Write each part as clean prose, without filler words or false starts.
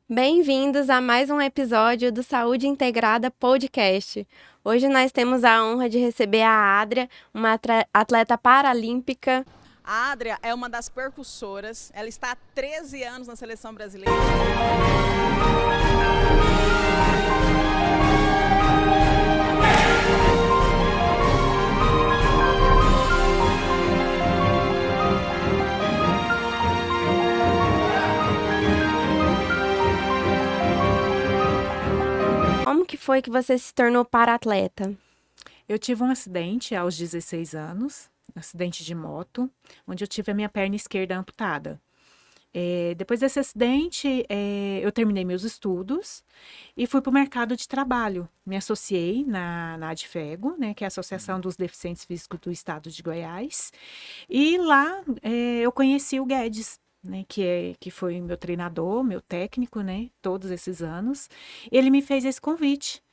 Bem-vindos a mais um episódio do Saúde Integrada Podcast. Hoje nós temos a honra de receber a Adria, uma atleta paralímpica. A Adria é uma das percussoras, ela está há 13 anos na seleção brasileira. Como que foi que você se tornou para-atleta? Eu tive um acidente aos 16 anos, um acidente de moto, onde eu tive a minha perna esquerda amputada. Depois desse acidente, eu terminei meus estudos e fui para o mercado de trabalho. Me associei na ADFEGO, né, que é a Associação dos Deficientes Físicos do Estado de Goiás. E lá eu conheci o Guedes, né, que foi meu treinador, meu técnico, né, todos esses anos. Ele me fez esse convite.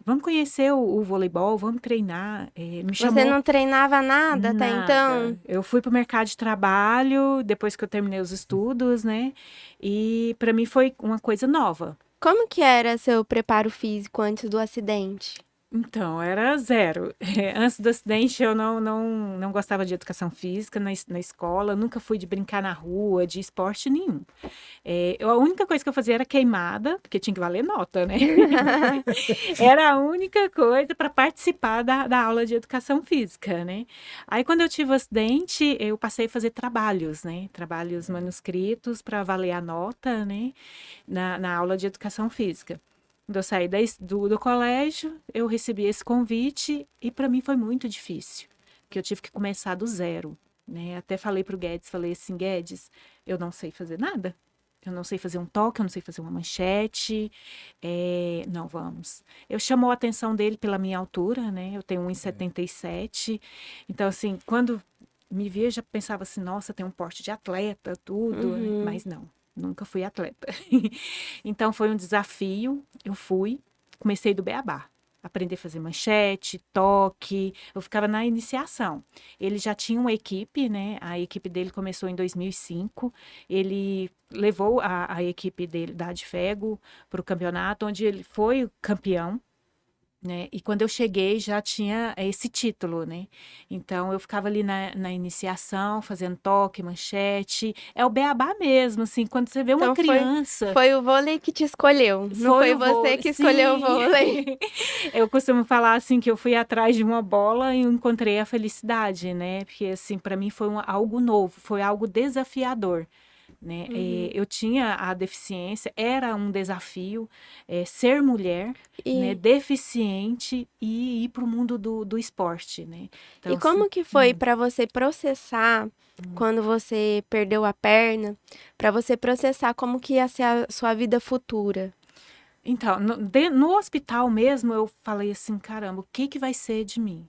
Vamos conhecer o voleibol, vamos treinar. Me chamou. Você não treinava nada até Nada. então? Eu fui para o mercado de trabalho depois que eu terminei os estudos, né? E para mim foi uma coisa nova. Como que era seu preparo físico antes do acidente? Então, era zero. Antes do acidente, eu não gostava de educação física na escola, nunca fui de brincar na rua, de esporte nenhum. A única coisa que eu fazia era queimada, porque tinha que valer nota, né? Era a única coisa para participar da aula de educação física, né? Aí, quando eu tive o acidente, eu passei a fazer trabalhos, né? Trabalhos manuscritos para avaliar a nota, né? Na aula de educação física. Quando eu saí do colégio, eu recebi esse convite e para mim foi muito difícil, porque eu tive que começar do zero, né? Até falei para o Guedes, falei assim, Guedes, eu não sei fazer nada. Eu não sei fazer um toque, eu não sei fazer uma manchete. Não, vamos. Eu chamou a atenção dele pela minha altura, né? Eu tenho 1,77. Então, assim, quando me via, já pensava assim, nossa, tem um porte de atleta, tudo. Mas não, nunca fui atleta. Então, foi um desafio. Eu fui, comecei do beabá. Aprender a fazer manchete, toque. Eu ficava na iniciação. Ele já tinha uma equipe, né? A equipe dele começou em 2005. Ele levou a equipe dele da Adfego para o campeonato, onde ele foi campeão, né? E quando eu cheguei já tinha esse título, né? Então eu ficava ali na iniciação, fazendo toque, manchete. É o beabá mesmo, assim, quando você vê uma Então criança. foi o vôlei que te escolheu, não foi o você vôlei, que escolheu o sim. vôlei. Eu costumo falar assim que eu fui atrás de uma bola e eu encontrei a felicidade, né? Porque assim, para mim foi algo novo, foi algo desafiador, né? Eu tinha a deficiência, era um desafio, ser mulher, né, E, deficiente e ir para o mundo do esporte, né? Então, e assim, como que foi para você processar quando você perdeu a perna, para você processar como que ia ser a sua vida futura? então, no hospital mesmo, eu falei assim, caramba, o que que vai ser de mim?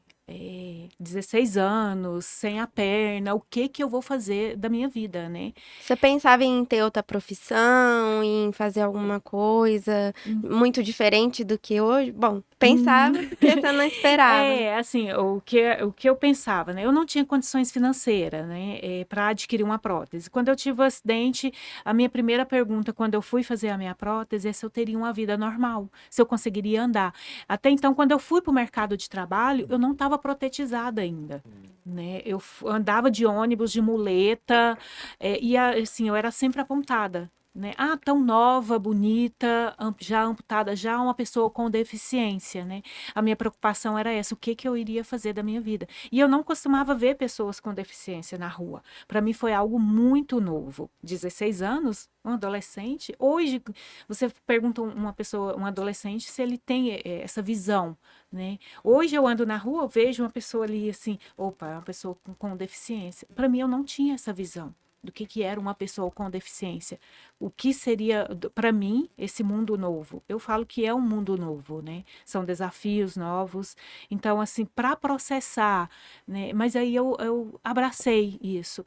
16 anos, sem a perna, o que que eu vou fazer da minha vida, né? Você pensava em ter outra profissão, em fazer alguma coisa muito diferente do que hoje? Bom, pensava porque você não esperava. Assim, o que eu pensava, né? Eu não tinha condições financeiras, né, para adquirir uma prótese. Quando eu tive o acidente, a minha primeira pergunta, quando eu fui fazer a minha prótese, é se eu teria uma vida normal, se eu conseguiria andar. Até então, quando eu fui para o mercado de trabalho, eu não estava protetizada ainda, né? Eu andava de ônibus, de muleta, e assim, eu era sempre apontada, né? Ah, tão nova, bonita, já amputada, já uma pessoa com deficiência, né? A minha preocupação era essa, o que que eu iria fazer da minha vida? E eu não costumava ver pessoas com deficiência na rua. Para mim foi algo muito novo. 16 anos, um adolescente. Hoje, você pergunta uma pessoa, um adolescente, se ele tem essa visão, né? Hoje eu ando na rua, eu vejo uma pessoa ali assim, opa, é uma pessoa com deficiência. Para mim, eu não tinha essa visão do que era uma pessoa com deficiência. O que seria, para mim, esse mundo novo? Eu falo que é um mundo novo, né? São desafios novos. Então, assim, para processar, né? Mas aí eu abracei isso.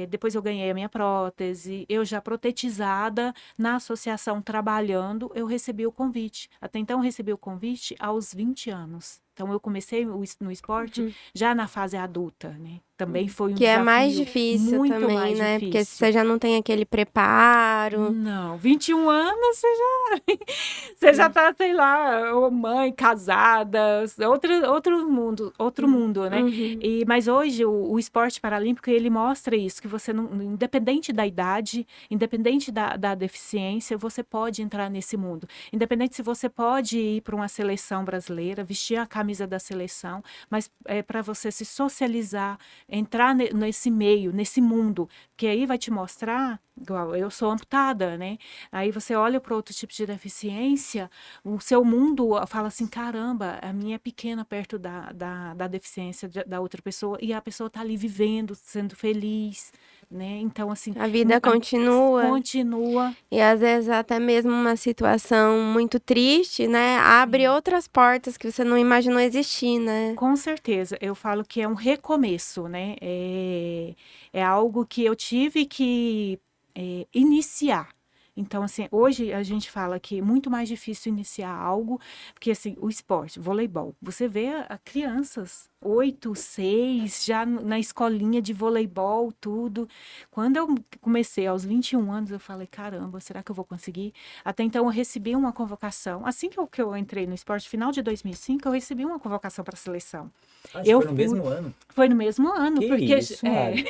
Depois eu ganhei a minha prótese, eu já protetizada na associação trabalhando, eu recebi o convite. Até então, eu recebi o convite aos 20 anos. Então, eu comecei no esporte já na fase adulta, né? Também foi um Que é mais desafio difícil muito também, mais né? Porque difícil. você já não tem aquele preparo. Não, 21 anos você já tá, sei lá, mãe, casada, outro mundo, né? Uhum. Mas hoje o esporte paralímpico, ele mostra isso, que você não, independente da idade, independente da deficiência, você pode entrar nesse mundo. Independente se você pode ir para uma seleção brasileira, vestir a camisa da seleção, mas é para você se socializar, entrar nesse meio, nesse mundo, que aí vai te mostrar, igual eu sou amputada, né? Aí você olha para outro tipo de deficiência, o seu mundo fala assim, caramba, a minha é pequena perto da deficiência da outra pessoa, e a pessoa está ali vivendo, sendo feliz, né? Então, assim, A vida continua. continua. E às vezes até mesmo uma situação muito triste, né? Abre Sim. outras portas que você não imaginou existir, né? Com certeza, eu falo que é um recomeço, né? É algo que eu tive que iniciar. Então, assim, hoje a gente fala que é muito mais difícil iniciar algo, porque, assim, o esporte, voleibol, você vê crianças, 8, 6, já na escolinha de voleibol, tudo. Quando eu comecei aos 21 anos, eu falei, caramba, será que eu vou conseguir? Até então, eu recebi uma convocação. Assim que eu entrei no esporte, final de 2005, eu recebi uma convocação para a seleção. Acho que Eu foi no fui, mesmo ano. foi no mesmo ano, Que porque isso, Ari?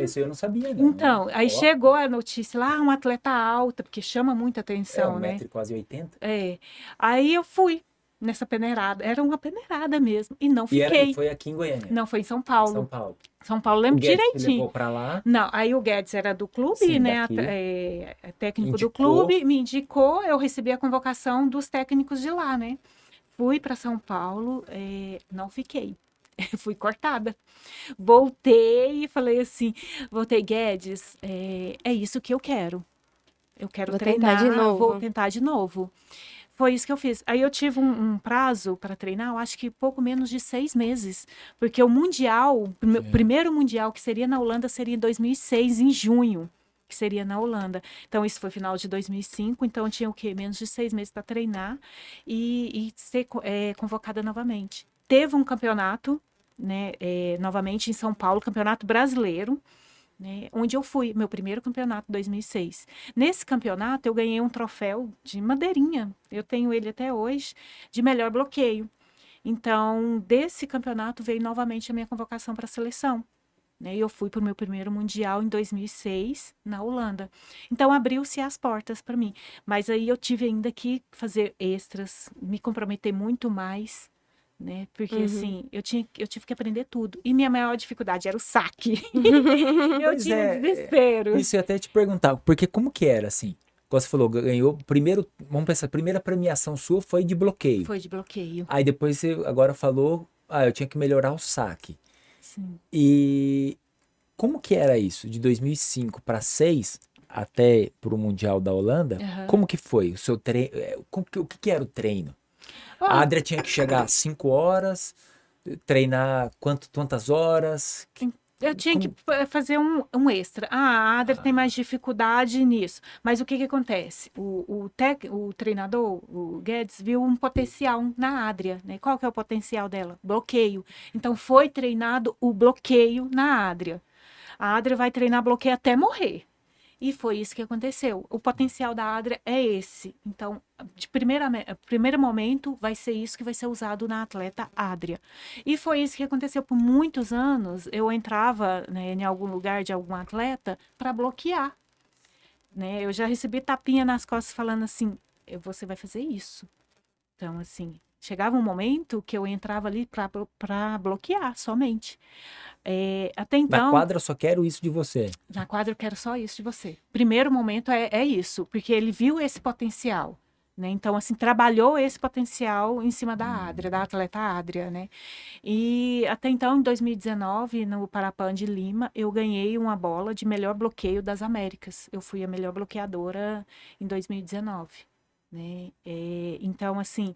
Esse eu não sabia, não. então, aí Ó, chegou a notícia lá, uma atleta alta, porque chama muita é atenção, um né? metro e quase 80. É. Aí eu fui nessa peneirada, era uma peneirada mesmo, e não E fiquei. foi aqui em Goiânia, Não, foi em São São Paulo. Paulo. São Paulo, O lembro Guedes te direitinho. levou pra lá, Não, aí o Guedes era do clube, sim, né? daqui, Técnico do indicou. clube, me indicou, eu recebi a convocação dos técnicos de lá, né? Fui para São Paulo, não fiquei. Fui cortada. Voltei e falei assim, voltei, Guedes, é isso que eu quero. Eu quero Vou tentar de treinar, vou novo. tentar de novo. Foi isso que eu fiz. Aí eu tive um prazo para treinar, eu acho que pouco menos de 6 meses. Porque o Mundial, o Sim. primeiro Mundial que seria na Holanda seria em 2006, em junho, que seria na Holanda. Então, isso foi final de 2005, então eu tinha o quê? Menos de 6 meses para treinar e ser convocada novamente. Teve um campeonato, né, novamente em São Paulo, campeonato brasileiro, né, onde eu fui, meu primeiro campeonato, 2006. Nesse campeonato, eu ganhei um troféu de madeirinha, eu tenho ele até hoje, de melhor bloqueio. Então, desse campeonato veio novamente a minha convocação para a seleção. Né, e eu fui para o meu primeiro mundial em 2006, na Holanda. Então, abriu-se as portas para mim. Mas aí eu tive ainda que fazer extras, me comprometer muito mais, né? Porque, Uhum. assim, eu tive que aprender tudo. E minha maior dificuldade era o saque. Eu Pois tinha é, desespero. isso eu ia até te perguntar, porque como que era assim? Como você falou, ganhou primeiro, vamos pensar, a primeira premiação sua foi de bloqueio. Foi de bloqueio. Aí depois você agora falou, eu tinha que melhorar o saque. Sim. E como que era isso? De 2005 para 6 até pro Mundial da Holanda, Aham. como que foi o seu treino? O que que era o treino? A Ó, Adria tinha que chegar às 5 horas, treinar quantas horas? eu tinha que Como... fazer um extra. Ah, a Adri tem mais Ah, dificuldade nisso. Mas o que que acontece? O treinador, o Guedes, viu um potencial na Adria, né? Qual que é o potencial dela? Bloqueio. Então, foi treinado o bloqueio na Adria. A Adria vai treinar bloqueio até morrer. E foi isso que aconteceu. O potencial da Adria é esse. Então, primeiro momento, vai ser isso que vai ser usado na atleta Adria. E foi isso que aconteceu por muitos anos. Eu entrava, né, em algum lugar de algum atleta para bloquear. Né? Eu já recebi tapinha nas costas falando assim: você vai fazer isso. Então, assim, chegava um momento que eu entrava ali para bloquear somente. Até na então, quadra eu só quero isso de você. na quadra eu quero só isso de você. Primeiro momento é isso, porque ele viu esse potencial, né? Então, assim, trabalhou esse potencial em cima da Adria, da atleta Adria, né? E até então, em 2019, no Parapan de Lima, eu ganhei uma bola de melhor bloqueio das Américas. Eu fui a melhor bloqueadora em 2019, né? Então, assim,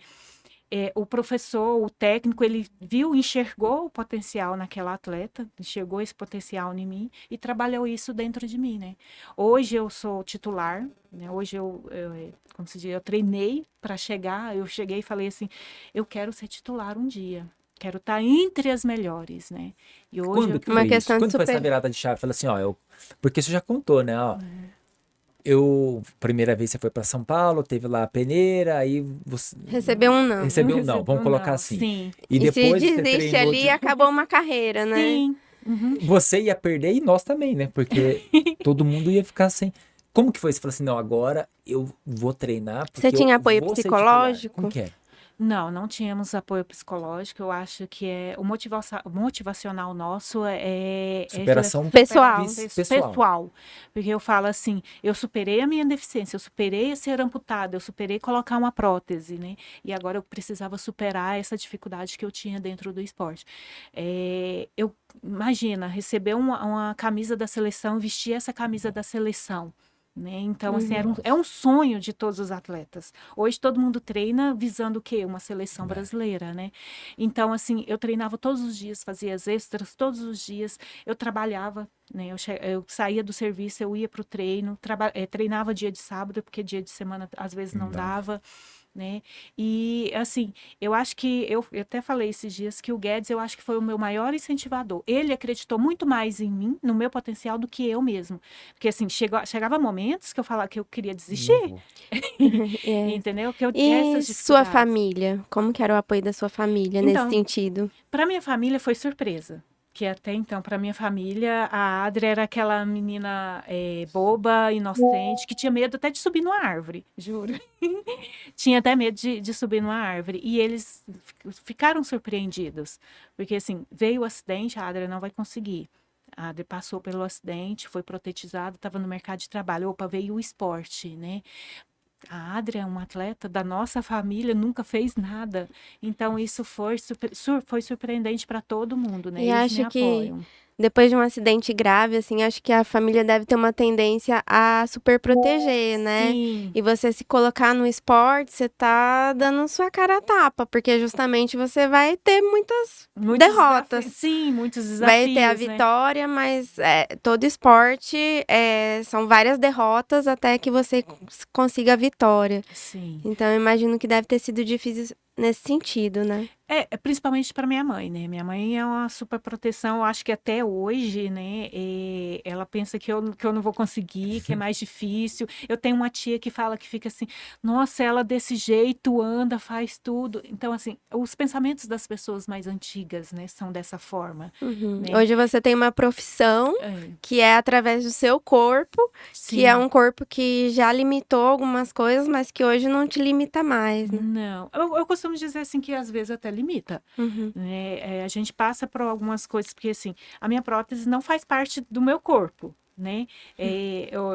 o professor, o técnico, ele viu, enxergou o potencial naquela atleta, enxergou esse potencial em mim e trabalhou isso dentro de mim, né? Hoje eu sou titular, né? Hoje como se diz, eu treinei para chegar, eu cheguei e falei assim, eu quero ser titular um dia. Quero estar entre as melhores, né? E hoje Quando que Uma foi isso? questão de Quando foi essa super. virada de chave? Fala assim, ó, porque você já contou, né? Ó, primeira vez você foi para São Paulo, teve lá a peneira, aí você Recebeu um não. recebeu, não, vamos recebeu colocar não, assim. sim. E E se depois você desiste treinou ali, acabou uma carreira, né? Sim. Uhum. você ia perder e nós também, né? Porque todo mundo ia ficar sem. Como que foi? Você falou assim, não, agora eu vou treinar Você porque eu tinha apoio vou ser titular. Como psicológico? que é? Não tínhamos apoio psicológico. Eu acho que o motivacional nosso Superação Pessoal. pessoal. pessoal. Porque eu falo assim, eu superei a minha deficiência, eu superei ser amputada, eu superei colocar uma prótese, né? E agora eu precisava superar essa dificuldade que eu tinha dentro do esporte. Imagina, receber uma camisa da seleção, vestir essa camisa da seleção. Né? Então, assim, é um sonho de todos os atletas. Hoje todo mundo treina visando o quê? Uma seleção brasileira, né? Então, assim, eu treinava todos os dias, fazia as extras todos os dias, eu trabalhava, né? Eu saía do serviço, eu ia para o treino, treinava dia de sábado, porque dia de semana às vezes não dava. Né? E assim, eu acho que eu até falei esses dias que o Guedes, eu acho que foi o meu maior incentivador. Ele acreditou muito mais em mim, no meu potencial, do que eu mesmo. Porque assim, chegava momentos que eu falava que eu queria Não desistir, vou. É. entendeu? Que eu tinha E essas sua dificuldades. família? Como que era o apoio da sua família nesse Então, sentido? para minha família foi surpresa. Que até então, para minha família, a Adria era aquela menina boba, inocente, que tinha medo até de subir numa árvore, juro. Tinha até medo de subir numa árvore. E eles ficaram surpreendidos. Porque, assim, veio o acidente, a Adria não vai conseguir. A Adria passou pelo acidente, foi protetizada, estava no mercado de trabalho. Opa, veio o esporte, né? A Adria, uma atleta da nossa família, nunca fez nada. Então, isso foi surpreendente para todo mundo, né? E Eles me acho que apoiam. depois de um acidente grave, assim, acho que a família deve ter uma tendência a super proteger, né? Sim, E você se colocar no esporte, você tá dando sua cara a tapa, porque justamente você vai ter muitas muitos derrotas. desafios. Sim, muitos Vai ter a desafios, né? vitória, mas todo esporte são várias derrotas até que você consiga a vitória. Sim. Então, eu imagino que deve ter sido difícil nesse sentido, né? Principalmente para minha mãe, né? Minha mãe é uma super proteção, eu acho que até hoje, né? Ela pensa que eu não vou conseguir, que é mais difícil. Eu tenho uma tia que fala que fica assim, nossa, ela desse jeito anda, faz tudo. Então, assim, os pensamentos das pessoas mais antigas, né, são dessa forma, Uhum. né? Hoje você tem uma profissão É, que é através do seu corpo, que é sim. um corpo que já limitou algumas coisas, mas que hoje não te limita mais, né? Não, eu costumo dizer assim que às vezes até limita, Uhum. né? A gente passa por algumas coisas, porque assim, a minha prótese não faz parte do meu corpo, né?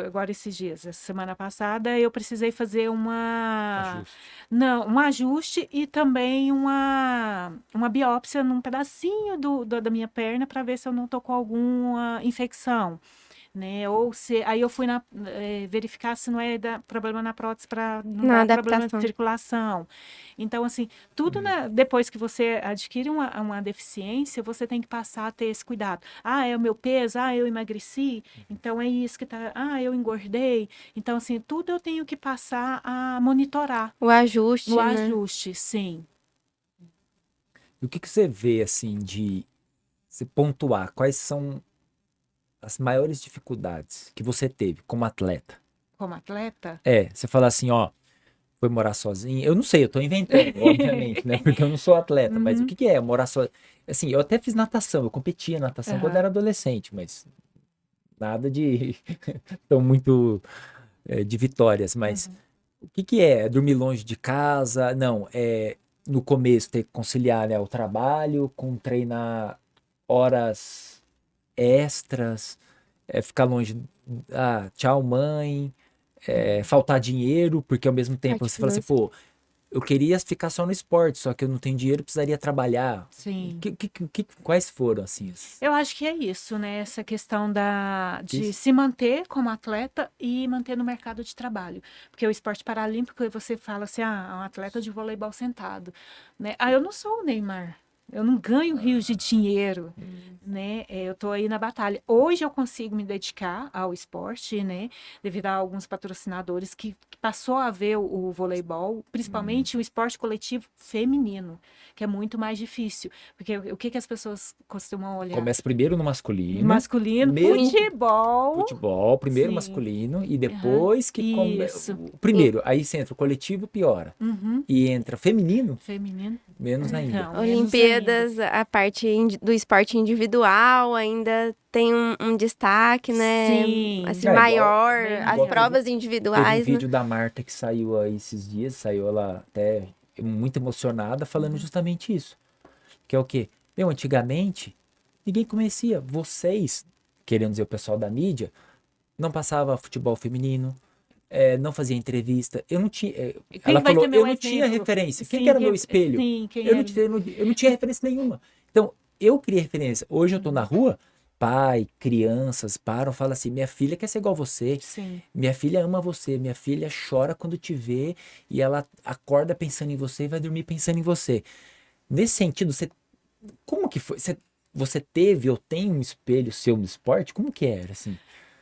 Agora esses dias, essa semana passada, eu precisei fazer Ajuste. um ajuste e também uma biópsia num pedacinho da minha perna para ver se eu não tô com alguma infecção. Né? Ou se aí eu fui verificar se não problema na prótese para não Na dar problema de adaptação. circulação. Então, assim, tudo depois que você adquire uma deficiência, você tem que passar a ter esse cuidado. Ah, é o meu peso, eu emagreci, então é isso que tá. Ah, eu engordei. Então, assim, tudo eu tenho que passar a monitorar. O O ajuste, né? ajuste, sim. E o que que você vê, assim, de se pontuar? Quais são as maiores dificuldades que você teve como atleta? Como atleta. Você fala assim, ó, foi morar sozinho. Eu não sei, eu tô inventando, obviamente, né? Porque eu não sou atleta, mas o Uhum. que que é morar sozinho? Assim, eu até fiz natação, eu competia natação quando Aham. era adolescente, mas nada de tão muito de vitórias. Mas Uhum. o que que é? É dormir longe de casa? Não, no começo ter que conciliar, né, o trabalho com treinar horas extras, ficar longe, tchau mãe, faltar dinheiro, porque ao mesmo tempo Parte você fala assim, financeira. pô, eu queria ficar só no esporte, só que eu não tenho dinheiro, precisaria trabalhar. Sim. Quais foram, assim? Eu acho que é isso, né? Essa questão de Isso. se manter como atleta e manter no mercado de trabalho. Porque o esporte paralímpico, você fala assim, um atleta de voleibol sentado, né? Eu não sou o Neymar. Eu não ganho rios de dinheiro, né? Eu tô aí na batalha. Hoje eu consigo me dedicar ao esporte, né? Devido a alguns patrocinadores que passou a ver o voleibol, principalmente o esporte coletivo feminino, que é muito mais difícil. Porque o que as pessoas costumam olhar? Começa primeiro no masculino. Masculino, mesmo futebol. futebol, primeiro Sim. masculino, e Aham. depois que Isso. primeiro, aí você entra o coletivo, piora. Uhum. E entra feminino, Feminino. menos ainda. Então, menos ainda. Olimpíadas, a parte do esporte individual ainda tem um destaque, né? Sim. Assim, É, igual- maior. bem As maior. provas Teve um individuais, né? vídeo da Marta que saiu aí esses dias, saiu ela até muito emocionada, falando justamente isso. Que é o quê? Antigamente, ninguém conhecia. Vocês, querendo dizer o pessoal da mídia, não passava futebol feminino, não fazia entrevista. Eu não tinha. Quem Ela vai falou, ter meu eu não tinha exemplo? referência. Quem Sim, que era meu espelho? Sim, quem Eu não, era? tinha, eu não tinha referência nenhuma. Então, eu criei referência. Hoje eu tô na rua, pai, crianças param e falam assim: minha filha quer ser igual você. Sim. Minha filha ama você, minha filha chora quando te vê e ela acorda pensando em você e vai dormir pensando em você. Nesse sentido, como que foi? Você teve ou tem um espelho seu no esporte? Como que era, assim?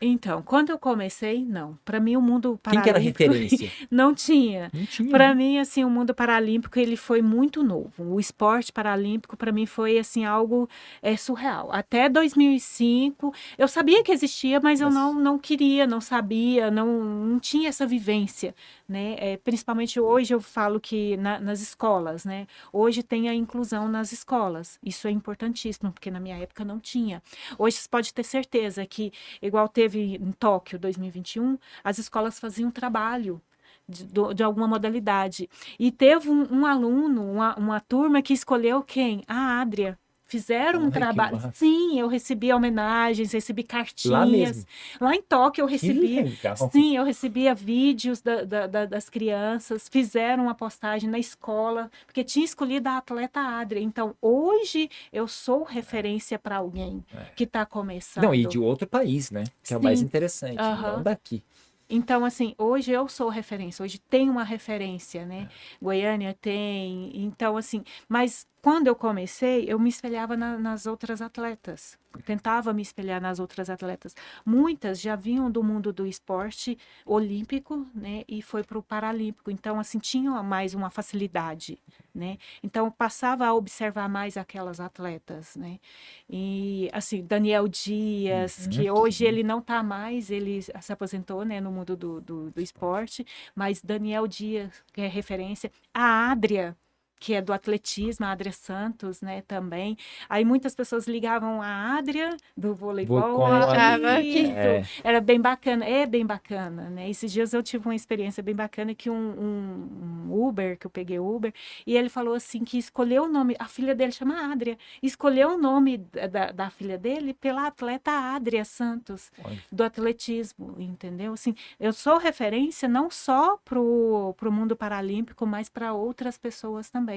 Então, quando eu comecei, não. Para mim, o mundo Quem que era a paralímpico referência? não tinha. Não tinha, Para né? mim, assim, o mundo paralímpico ele foi muito novo. O esporte paralímpico para mim foi assim algo surreal. Até 2005, eu sabia que existia, mas eu não queria, não sabia, não tinha essa vivência, né? Principalmente hoje eu falo que nas escolas, né? Hoje tem a inclusão nas escolas. Isso é importantíssimo, porque na minha época não tinha. Hoje você pode ter certeza que igual teve em Tóquio 2021, as escolas faziam trabalho de alguma modalidade. E teve um aluno, uma turma que escolheu quem? A Adria. Fizeram um Ai, que trabalho. massa. Sim, eu recebi homenagens, recebi Lá cartinhas. mesmo. Lá em Tóquio eu Que recebi. legal. Sim, eu recebia vídeos das crianças, fizeram uma postagem na escola, porque tinha escolhido a atleta Adria. Então, hoje eu sou referência para alguém que está começando. Não, e de outro país, né? Que é o mais Sim. interessante, Aham. não daqui. Então, assim, hoje eu sou referência, hoje tem uma referência, né? Goiânia tem, então, assim, mas quando eu comecei, eu me espelhava nas outras atletas, tentava me espelhar nas outras atletas. Muitas já vinham do mundo do esporte olímpico, né? E foi para o paralímpico, então, assim, tinham mais uma facilidade, né? Então, eu passava a observar mais aquelas atletas, né? E, assim, Daniel Dias, que hoje ele não está mais, ele se aposentou, né, no mundo do esporte, mas Daniel Dias, que é referência, a Adria, que é do atletismo, a Adria Santos, né, também. Aí muitas pessoas ligavam a Adria do voleibol, Com a- Achava que- É. era bem bacana, é bem bacana, né? Esses dias eu tive uma experiência bem bacana que um Uber, que eu peguei Uber, e ele falou assim que escolheu o nome, a filha dele chama Adria, escolheu o nome da filha dele pela atleta Adria Santos, Olha. do atletismo, entendeu? Assim, eu sou referência não só pro mundo paralímpico, mas para outras pessoas também.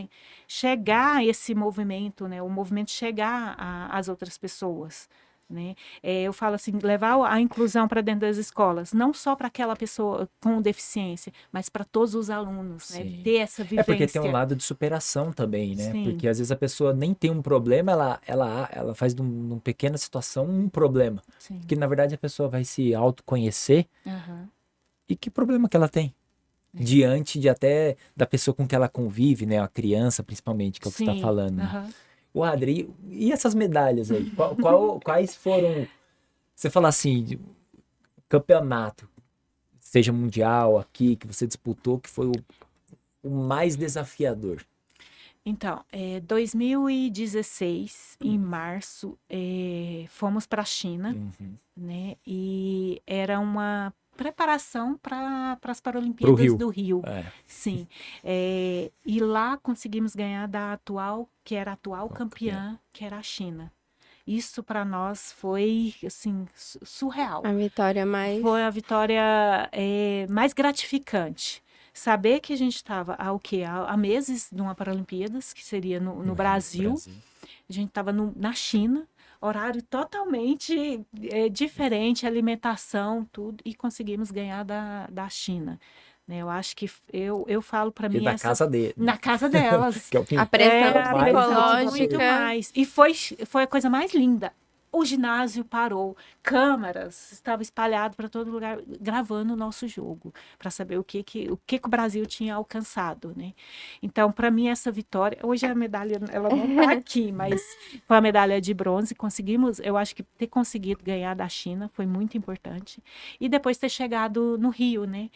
Chegar a esse movimento, né? O movimento chegar às outras pessoas. Né? Eu falo assim, levar a inclusão para dentro das escolas, não só para aquela pessoa com deficiência, mas para todos os alunos, né? Sim. Ter essa vivência. É porque tem um lado de superação também, né? Sim. Porque às vezes a pessoa nem tem um problema, ela faz de uma pequena situação um problema. Sim. Que na verdade a pessoa vai se autoconhecer Aham. e que problema que ela tem? Diante de até da pessoa com que ela convive, né? A criança, principalmente, que é o que você está Sim. falando. Aham. O Adri, e essas medalhas aí? Quais foram, você fala assim, campeonato, seja mundial aqui, que você disputou, que foi o mais desafiador? Então, 2016, em março, fomos para a China, né? E era uma preparação para as Paralimpíadas Rio. do Rio. É. Sim. E lá conseguimos ganhar da atual, que era a atual campeã, que era a China. Isso para nós foi, assim, surreal. A vitória mais... Foi a vitória mais gratificante, saber que a gente estava há meses de uma Paralimpíadas, que seria no Brasil. A gente estava na China, horário totalmente diferente, alimentação, tudo, e conseguimos ganhar da China. Né? Eu acho que eu falo para mim... E na casa dele. Na casa delas. Que é o que A pressão A pressão muito psicológica. mais. E foi a coisa mais linda. O ginásio parou, câmeras estavam espalhadas para todo lugar, gravando o nosso jogo, para saber o que o Brasil tinha alcançado, né? Então, para mim, essa vitória, hoje a medalha, ela não está aqui, mas foi a medalha de bronze, conseguimos, eu acho que ter conseguido ganhar da China foi muito importante. E depois ter chegado no Rio, né?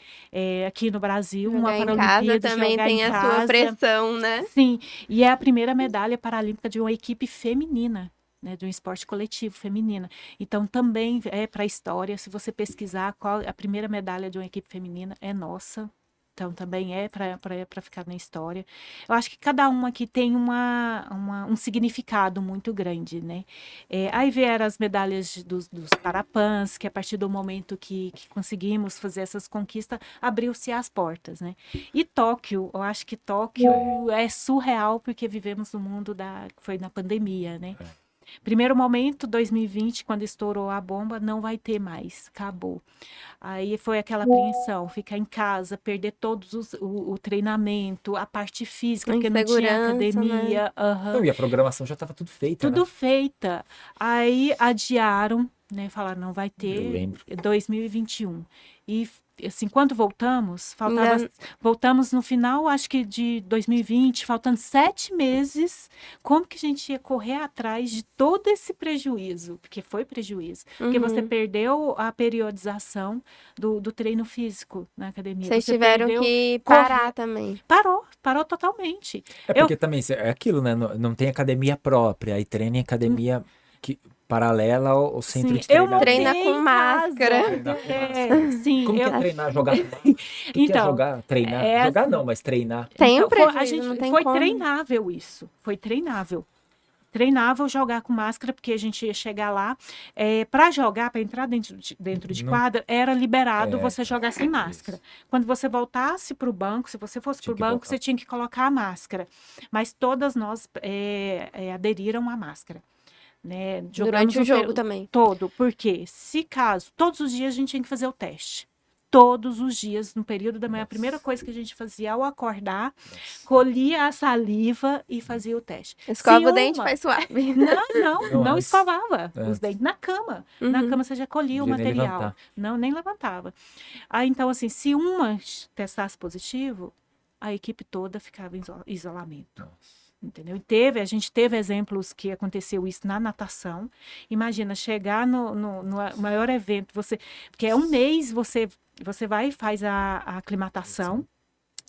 Aqui no Brasil, uma Jogar em casa Paralimpíada, também jogar tem em a casa. sua pressão, né? Sim, e é a primeira medalha paralímpica de uma equipe feminina. Né, de um esporte coletivo feminina. Então, também é para a história, se você pesquisar qual a primeira medalha de uma equipe feminina, é nossa. Então, também é para ficar na história. Eu acho que cada uma aqui tem um significado muito grande, né? Aí vieram as medalhas dos Parapans, que a partir do momento que conseguimos fazer essas conquistas, abriu-se as portas, né? E Tóquio, eu acho que Tóquio é surreal, porque vivemos no mundo que foi na pandemia, né? Primeiro momento, 2020, quando estourou a bomba, não vai ter mais, acabou. Aí foi aquela apreensão, ficar em casa, perder todos o treinamento, a parte física, porque não tinha Insegurança, né? academia. Não, e a programação já estava tudo feita, Tudo né? feita. Aí adiaram, né? Falaram, não vai Eu ter lembro. 2021. E assim, quando voltamos, voltamos no final, acho que de 2020, faltando 7 meses. Como que a gente ia correr atrás de todo esse prejuízo? Porque foi prejuízo. Porque você perdeu a periodização do treino físico na academia. Vocês Você tiveram perdeu que parar também. Parou totalmente. É porque também é aquilo, né? Não tem academia própria, aí treina em academia paralela ao centro Sim, de eu treinamento. Treina montei com em máscara. casa. Treinar com máscara. Sim, Como que é treinar, jogar com máscara? O que é Então, jogar, treinar? é Jogar assim. não, mas treinar. Tem um Então, prejuízo, não tem foi como. treinável isso. Foi treinável. Treinável jogar com máscara, porque a gente ia chegar lá. Para jogar, para entrar dentro de Não- quadra, era liberado É, você jogar sem máscara. Quando você voltasse para o banco, se você fosse para Tinha o que banco, voltar. você tinha que colocar a máscara. Mas todas nós aderiram à máscara. Né? Jogamos Durante o jogo também. todo, porque todos os dias a gente tinha que fazer o teste. Todos os dias, no período da manhã, a primeira coisa que a gente fazia ao acordar, colhia a saliva e fazia o teste. Escova Se o dente, uma- faz suave. Não antes. escovava os Antes. dentes na cama. Na cama você já colhia o Podia nem material. levantar. Não, nem levantava. Aí, então, assim, se uma testasse positivo, a equipe toda ficava em isolamento. Entendeu? A gente teve exemplos que aconteceu isso na natação. Imagina, chegar no maior evento, porque é um mês, você vai e faz a aclimatação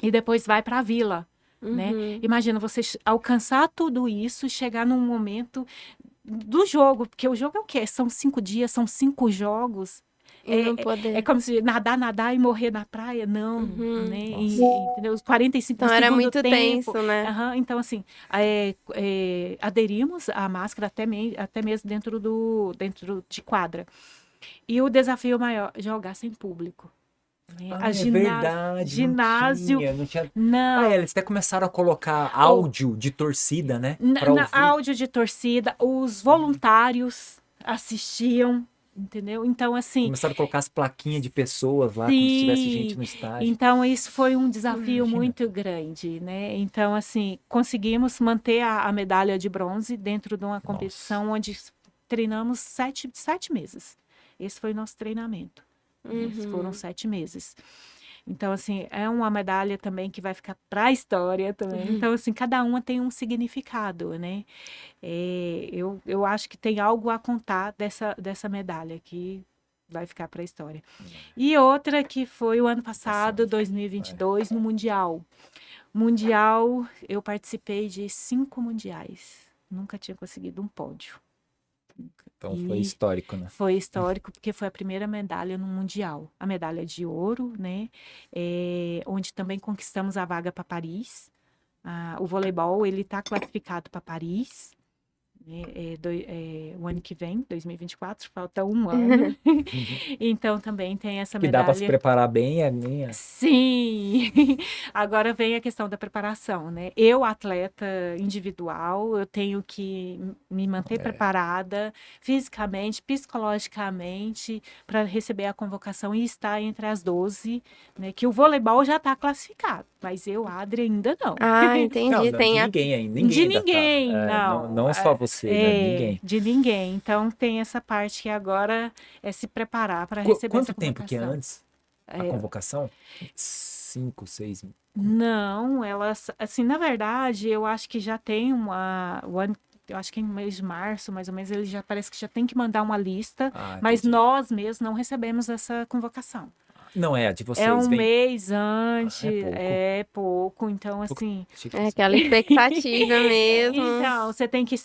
e depois vai para a vila. Né? Imagina você alcançar tudo isso e chegar num momento do jogo, porque o jogo é o quê? São 5 dias, são 5 jogos. E não poder. É como se nadar e morrer na praia, não, né? Entendeu? Os 45 Então do era segundo muito tempo. tenso, né? Aham, então, assim, aderimos à máscara até mesmo dentro de quadra. E o desafio maior, jogar sem público. Né? É verdade. Ginásio. Não tinha. Não. Eles até começaram a colocar áudio de torcida, né? Pra ouvir. Áudio de torcida, os voluntários assistiam. Entendeu? Então, assim. Começaram a colocar as plaquinhas de pessoas lá, como se tivesse gente no estádio. Então, isso foi um desafio Imagina. muito grande, né? Então, assim, conseguimos manter a medalha de bronze dentro de uma competição onde treinamos 7 meses. Esse foi o nosso treinamento. Esses foram 7 meses. Então, assim, é uma medalha também que vai ficar para a história também. Então, assim, cada uma tem um significado, né? Eu acho que tem algo a contar dessa medalha que vai ficar para a história. E outra que foi o ano passado, 2022, no Mundial. Mundial, eu participei de 5 mundiais. Nunca tinha conseguido um pódio. Então foi histórico, né? Foi histórico porque foi a primeira medalha no Mundial. A medalha de ouro, né? Onde também conquistamos a vaga para Paris. O voleibol, ele está classificado para Paris. né? O ano que vem, 2024, falta um ano. Então também tem essa Que dá para se medalha. preparar bem, é minha. Sim! Agora vem a questão da preparação, né? Eu, atleta individual, eu tenho que me manter preparada fisicamente, psicologicamente, para receber a convocação e estar entre as 12, né? Que o voleibol já está classificado, mas eu, Adri, ainda não. Ah, Não, entendi. não, de Tem a... ninguém ainda. De Ninguém ainda tá. ninguém, Não, não. não só você, né? Ninguém. De ninguém. Então tem essa parte que agora é se preparar para receber Quanto essa tempo que é convocação. antes a convocação? 5, 6. Não, elas, assim, na verdade, eu acho que já tem eu acho que em mês de março, mais ou menos, ele já parece que já tem que mandar uma lista, mas Entendi. nós mesmos não recebemos essa convocação. Não é a de É vocês, um vem. mês antes, É pouco. é pouco, então Pouco. assim, Achei que É fosse- aquela expectativa mesmo. então, você tem que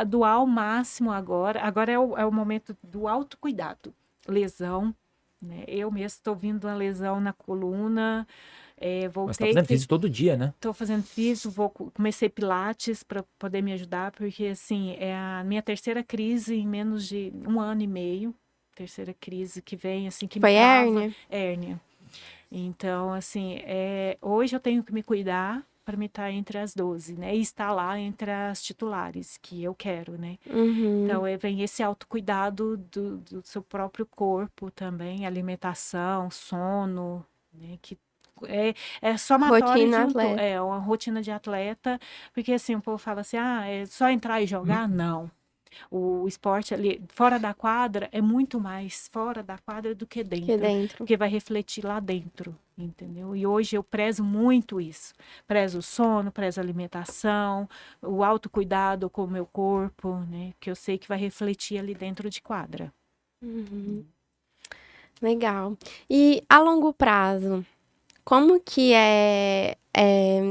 doar ao máximo agora. Agora é o momento do autocuidado. Lesão, né? Eu mesmo estou vindo uma lesão na coluna, Mas tá voltei, fazendo físico todo dia, né? estou fazendo físico, comecei pilates para poder me ajudar, porque assim, é a minha terceira crise em menos de um ano e meio. Terceira crise que vem, assim, que me Foi trava. hérnia? Hérnia. Então, assim, hoje eu tenho que me cuidar para me estar entre as 12, né? E estar lá entre as titulares, que eu quero, né? Uhum. Então, vem esse autocuidado do seu próprio corpo também, alimentação, sono, né? Que é somatório Rotina de atleta. é uma rotina de atleta, porque assim, o povo fala assim, é só entrar e jogar? Não. O esporte ali fora da quadra é muito mais fora da quadra do que Que dentro, dentro. porque vai refletir lá dentro, entendeu? E hoje eu prezo muito isso. Prezo o sono, prezo a alimentação, o autocuidado com o meu corpo, né? Que eu sei que vai refletir ali dentro de quadra. Uhum. Legal. E a longo prazo, como que é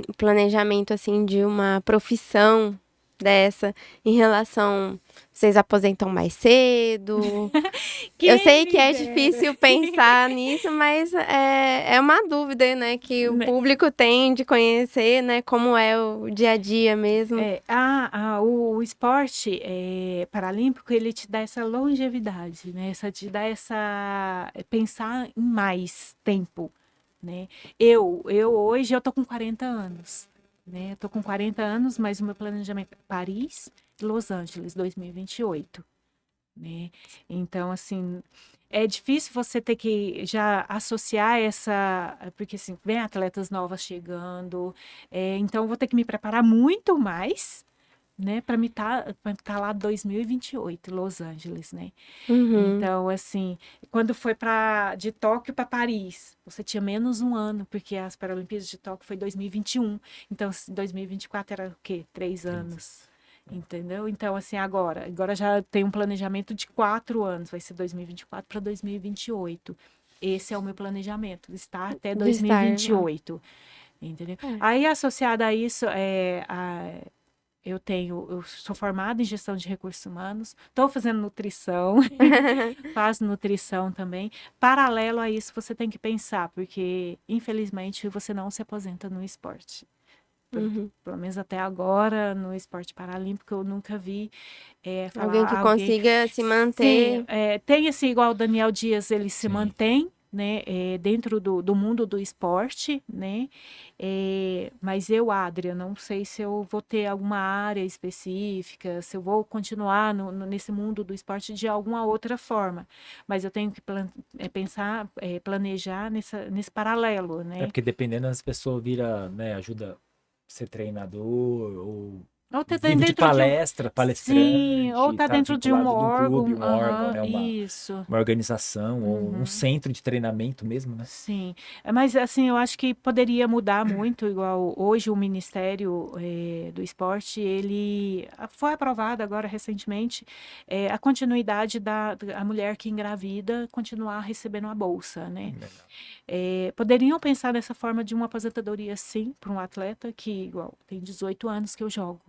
o planejamento, assim, de uma profissão dessa em relação... Vocês aposentam mais cedo? Eu sei que é difícil pensar nisso, mas é uma dúvida, né, que o público tem de conhecer, né, como é o dia a dia mesmo. O esporte paralímpico, ele te dá essa longevidade, né? Te dá pensar em mais tempo, né? Hoje eu tô com 40 anos, né? Eu tô com 40 anos, mas o meu planejamento é Paris e Los Angeles, 2028, né? Então, assim, é difícil você ter que já associar porque assim, vem atletas novas chegando, então eu vou ter que me preparar muito mais, né, para me tá lá 2028, Los Angeles, né? Uhum. Então, assim, quando foi de Tóquio para Paris, você tinha menos um ano, porque as Paralimpíadas de Tóquio foi 2021. Então, 2024 era o quê? 3 anos. Entendeu? Então, assim, agora já tem um planejamento de 4 anos, vai ser 2024 para 2028. Esse é o meu planejamento, estar até De estar lá. 2028. Entendeu? Aí, associado a isso, eu sou formada em gestão de recursos humanos, estou fazendo nutrição, faço nutrição também. Paralelo a isso, você tem que pensar, porque, infelizmente, você não se aposenta no esporte. Pelo menos até agora, no esporte paralímpico, eu nunca vi Alguém que consiga se manter. Sim, tem esse, igual o Daniel Dias, ele se Sim. mantém, né, dentro do mundo do esporte, né, mas eu, Adria, não sei se eu vou ter alguma área específica, se eu vou continuar nesse mundo do esporte de alguma outra forma, mas eu tenho que pensar, planejar nesse paralelo, né. Porque dependendo das pessoas vira, né, ajuda a ser treinador ou Ou tá vive de dentro de palestrante, sim, ou tá tá dentro de um vinculado de um clube, órgão, um órgão, né, isso. uma organização ou um centro de treinamento mesmo, né? Sim, mas assim, eu acho que poderia mudar muito, igual hoje o Ministério do Esporte, ele foi aprovado agora recentemente a continuidade a mulher que engravida continuar recebendo a bolsa, né? Poderiam pensar dessa forma de uma aposentadoria, sim, para um atleta que, igual, tem 18 anos que eu jogo.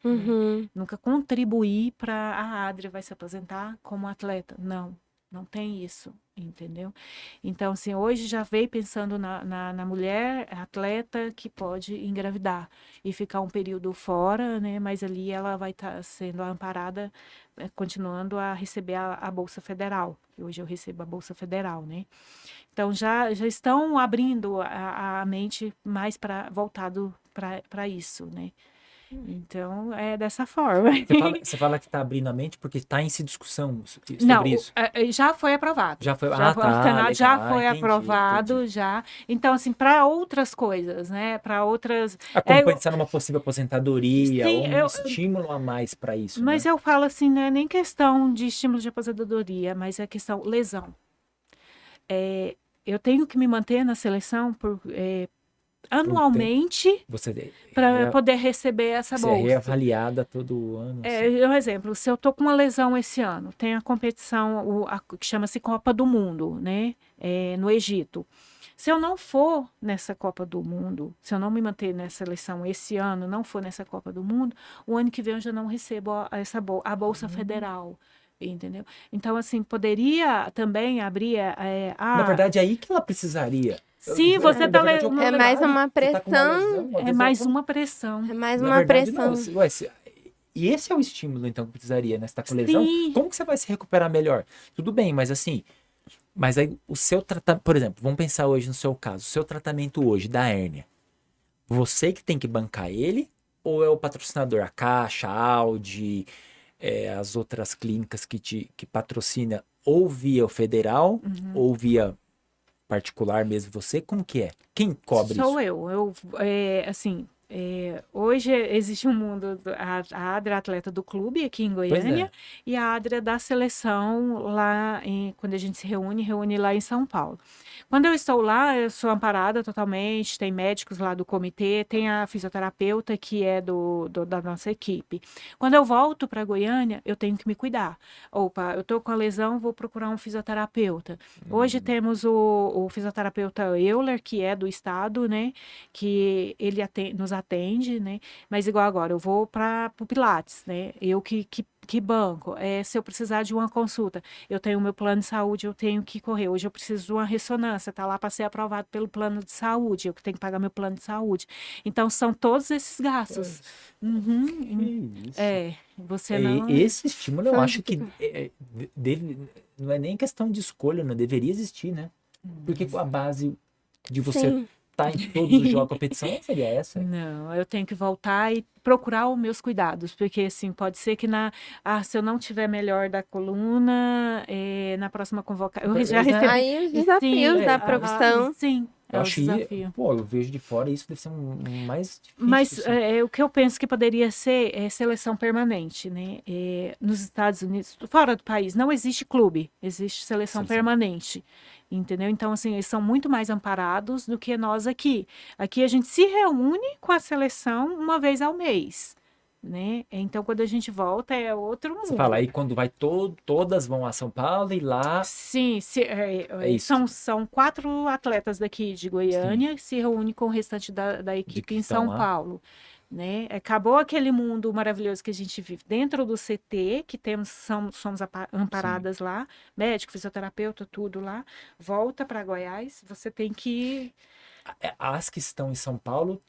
Uhum. Nunca contribuí para a Adria vai se aposentar como atleta, não. Não tem isso, entendeu? Então, assim, hoje já veio pensando na mulher atleta que pode engravidar e ficar um período fora, né? Mas ali ela vai estar sendo amparada, continuando a receber a Bolsa Federal. Hoje eu recebo a Bolsa Federal, né? Então, já estão abrindo a mente mais voltado para isso, né? Então, é dessa forma. Você fala que está abrindo a mente porque está em se discussão Não, sobre isso. já foi aprovado. Já foi. Já Ah, foi, tá. Legal. já Ah, foi entendi, aprovado, entendi. já. Então, assim, para outras coisas, né? Para outras. Como eu- pensar numa possível aposentadoria sim, ou um estímulo a mais para isso, mas né? eu falo assim, não é nem questão de estímulo de aposentadoria, mas é questão lesão. Eu tenho que me manter na seleção anualmente Você, para poder receber essa você é bolsa. reavaliada todo ano. Assim. Um exemplo, se eu tô com uma lesão esse ano, tem a competição que chama-se Copa do Mundo, né? No Egito. Se eu não for nessa Copa do Mundo, se eu não me manter nessa seleção esse ano, não for nessa Copa do Mundo, o ano que vem eu já não recebo a Bolsa Federal, entendeu? Então, assim, poderia também abrir Na verdade, é aí que ela precisaria. se você Na tá verdade, é o É mais contrário. uma Você tá com uma pressão. lesão, às é vezes mais uma pressão. É mais Na uma verdade, pressão. não. E esse é o estímulo, então, que precisaria, né? Você tá com lesão, Sim. como que você vai se recuperar melhor? Tudo bem, mas assim, mas aí o seu tratamento, por exemplo, vamos pensar hoje no seu caso, o seu tratamento hoje da hérnia, você que tem que bancar ele ou é o patrocinador, a Caixa, a Audi, as outras clínicas que patrocina ou via o federal ou via particular mesmo você, como que é? Quem cobre Sou isso? assim, hoje existe um mundo, a Adria atleta do clube aqui em Pois Goiânia é. e a Adria da seleção lá, quando a gente se reúne lá em São Paulo. Quando eu estou lá, eu sou amparada totalmente, tem médicos lá do comitê, tem a fisioterapeuta que é da nossa equipe. Quando eu volto para Goiânia, eu tenho que me cuidar. Opa, eu estou com a lesão, vou procurar um fisioterapeuta. Hoje temos o fisioterapeuta Euler, que é do estado, né? Que ele nos atende, né? Mas igual agora, eu vou para o Pilates, né? Eu que banco. Se eu precisar de uma consulta, eu tenho o meu plano de saúde, eu tenho que correr. Hoje eu preciso de uma ressonância, tá lá para ser aprovado pelo plano de saúde, eu que tenho que pagar meu plano de saúde. Então, são todos esses gastos. Uhum. Que isso. Você não. Esse estímulo eu Foi acho que não é nem questão de escolha, não deveria existir, né? Porque a base de você Sim. estar em todos os jogos, a competição seria essa. Não, eu tenho que voltar e procurar os meus cuidados, porque assim, pode ser que se eu não tiver melhor da coluna, na próxima convocação, eu já Pois é. recebi. Aí os desafios Sim, da aham, profissão. sim, Eu é o acho desafio. pô, eu vejo de fora isso deve ser mais difícil. Mas assim. o que eu penso que poderia ser seleção permanente, né? Nos Estados Unidos, fora do país, não existe clube, existe seleção Seleção. permanente, entendeu? Então, assim, eles são muito mais amparados do que nós aqui. Aqui a gente se reúne com a seleção uma vez ao mês, né? Então, quando a gente volta, é outro Você mundo. fala, aí quando vai todas vão a São Paulo e lá Sim, é isso. são 4 atletas daqui de Goiânia que se reúnem com o restante da equipe que em estão São lá. Paulo, né? Acabou aquele mundo maravilhoso que a gente vive dentro do CT, que somos amparadas lá, médico, fisioterapeuta, tudo lá. Volta para Goiás, você tem que As que estão em São Paulo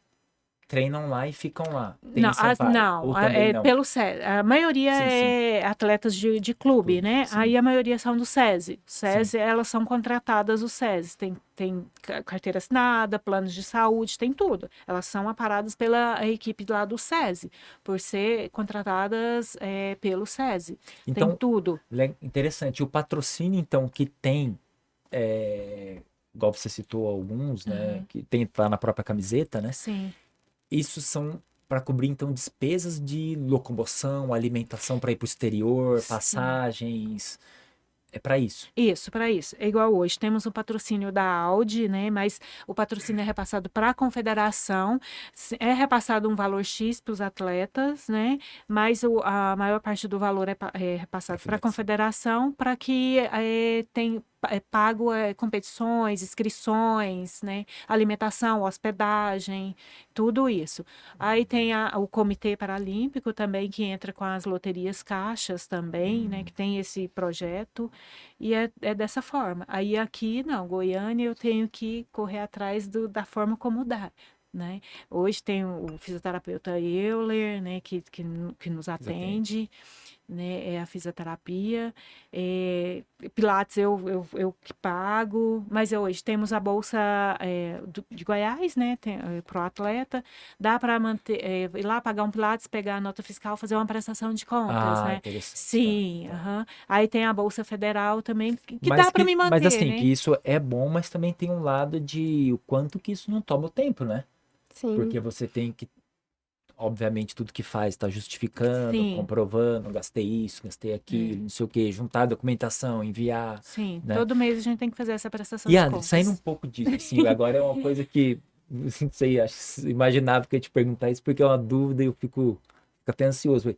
treinam lá e ficam lá. Tem esse Não, amparo. não, Ou também não. pelo SESI. A maioria Sim, sim. é atletas de clube, Clube, né? sim. Aí a maioria são do SESI. SESI, Sim. elas são contratadas do SESI. Tem carteira assinada, planos de saúde, tem tudo. Elas são amparadas pela equipe lá do SESI, por ser contratadas pelo SESI. Tem Então, tudo. interessante. O patrocínio, então, que tem, igual você citou alguns, né? Que tem lá na própria camiseta, né? Sim. Isso são para cobrir, então, despesas de locomoção, alimentação para ir para o exterior, Sim. passagens. É para isso. Isso, para isso. É igual hoje. Temos um patrocínio da Audi, né? Mas o patrocínio é repassado para a confederação. É repassado um valor X para os atletas, né? Mas a maior parte do valor é repassado para a confederação para que pago competições, inscrições, né? Alimentação, hospedagem, tudo isso. Aí tem o Comitê Paralímpico também, que entra com as loterias caixas também, né? Que tem esse projeto. E é dessa forma. Aí aqui, não, Goiânia, eu tenho que correr atrás da forma como dá. Né? Hoje tem o fisioterapeuta Euler, né, que nos atende, né, é a fisioterapia, Pilates eu que pago, mas hoje temos a bolsa de Goiás, né, pro atleta, dá para manter, ir lá pagar um Pilates, pegar a nota fiscal, fazer uma prestação de contas, né? Interessante. Sim, Tá. aham. Aí tem a bolsa federal também, que Mas dá para me mas manter, assim, né? que isso é bom, mas também tem um lado de o quanto que isso não toma o tempo, né? Sim. Porque você tem que, obviamente, tudo que faz está justificando, Sim. comprovando, gastei isso, gastei aquilo, não sei o quê, juntar a documentação, enviar, Sim, né? todo mês a gente tem que fazer essa prestação E de André, saindo um contas. pouco disso, assim, agora é uma coisa que, não sei, acho, imaginava que eu ia te perguntar isso, porque é uma dúvida e eu fico até ansioso.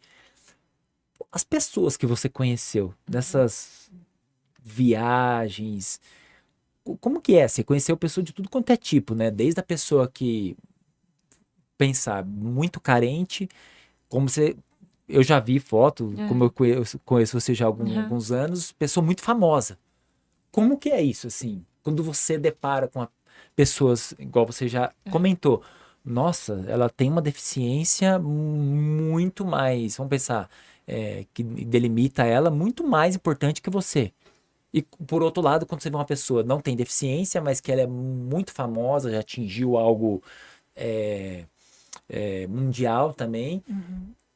As pessoas que você conheceu nessas viagens, como que é? Você conheceu pessoas de tudo quanto é tipo, né? Desde a pessoa que, pensar, muito carente, como você... Eu já vi foto, como eu conheço você já há Aham. alguns anos, pessoa muito famosa. Como que é isso, assim? Quando você depara com pessoas, igual você já comentou, nossa, ela tem uma deficiência muito mais, vamos pensar, que delimita ela muito mais importante que você. E por outro lado, quando você vê uma pessoa não tem deficiência, mas que ela é muito famosa, já atingiu algo é, mundial também.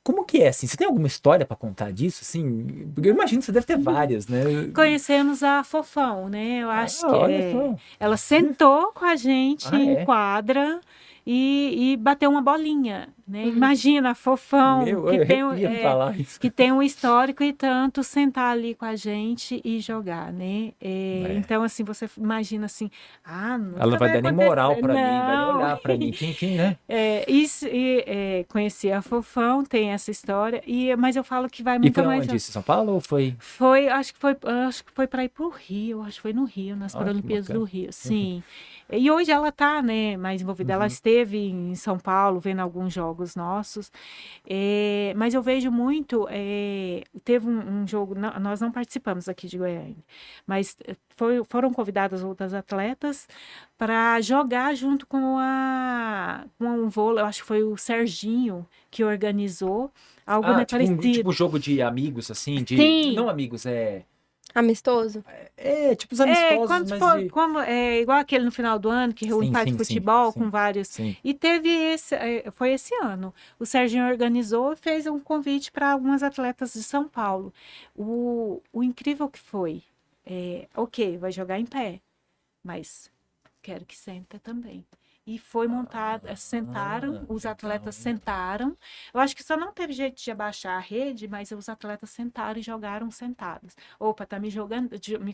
Como que é, assim? Você tem alguma história para contar disso, assim? Porque eu imagino que você deve ter várias, né? Conhecemos a Fofão, né? Eu Ah, acho que olha só. ela sentou com a gente Ah, em é? quadra e bateu uma bolinha, né? Uhum. Imagina a Fofão, Meu, eu ia falar isso. que tem um histórico e tanto, sentar ali com a gente e jogar, né? É. Então, assim, você imagina assim, Ela não nunca vai vai dar nem moral acontecer. para mim, vai nem Não. olhar para mim. Quem, né? Conheci a Fofão, tem essa história, mas eu falo que vai E muito foi mais. onde isso? São Paulo ou foi? Acho que foi para ir para o Rio, acho que foi no Rio, nas Ah, que Paralimpíadas do bacana. Rio, sim. E hoje ela tá, né, mais envolvida. Ela esteve em São Paulo vendo alguns jogos nossos, mas eu vejo muito. Teve um jogo, nós não participamos aqui de Goiânia, mas foram convidadas outras atletas para jogar junto com um vôlei. Eu acho que foi o Serginho que organizou algo, Ah, né, tipo parecido. um jogo de amigos, assim, Sim. não amigos, Amistoso? tipo os amistosos, Quando mas for, de... como, igual aquele no final do ano, que reúne Sim, parte de sim, sim, futebol com sim, vários. sim. E teve foi esse ano. O Serginho organizou e fez um convite para algumas atletas de São Paulo. O incrível que foi, ok, vai jogar em pé, mas quero que senta também. E foi montada, sentaram, os legal. atletas sentaram. Eu acho que só não teve jeito de abaixar a rede, mas os atletas sentaram e jogaram sentados. Opa, tá me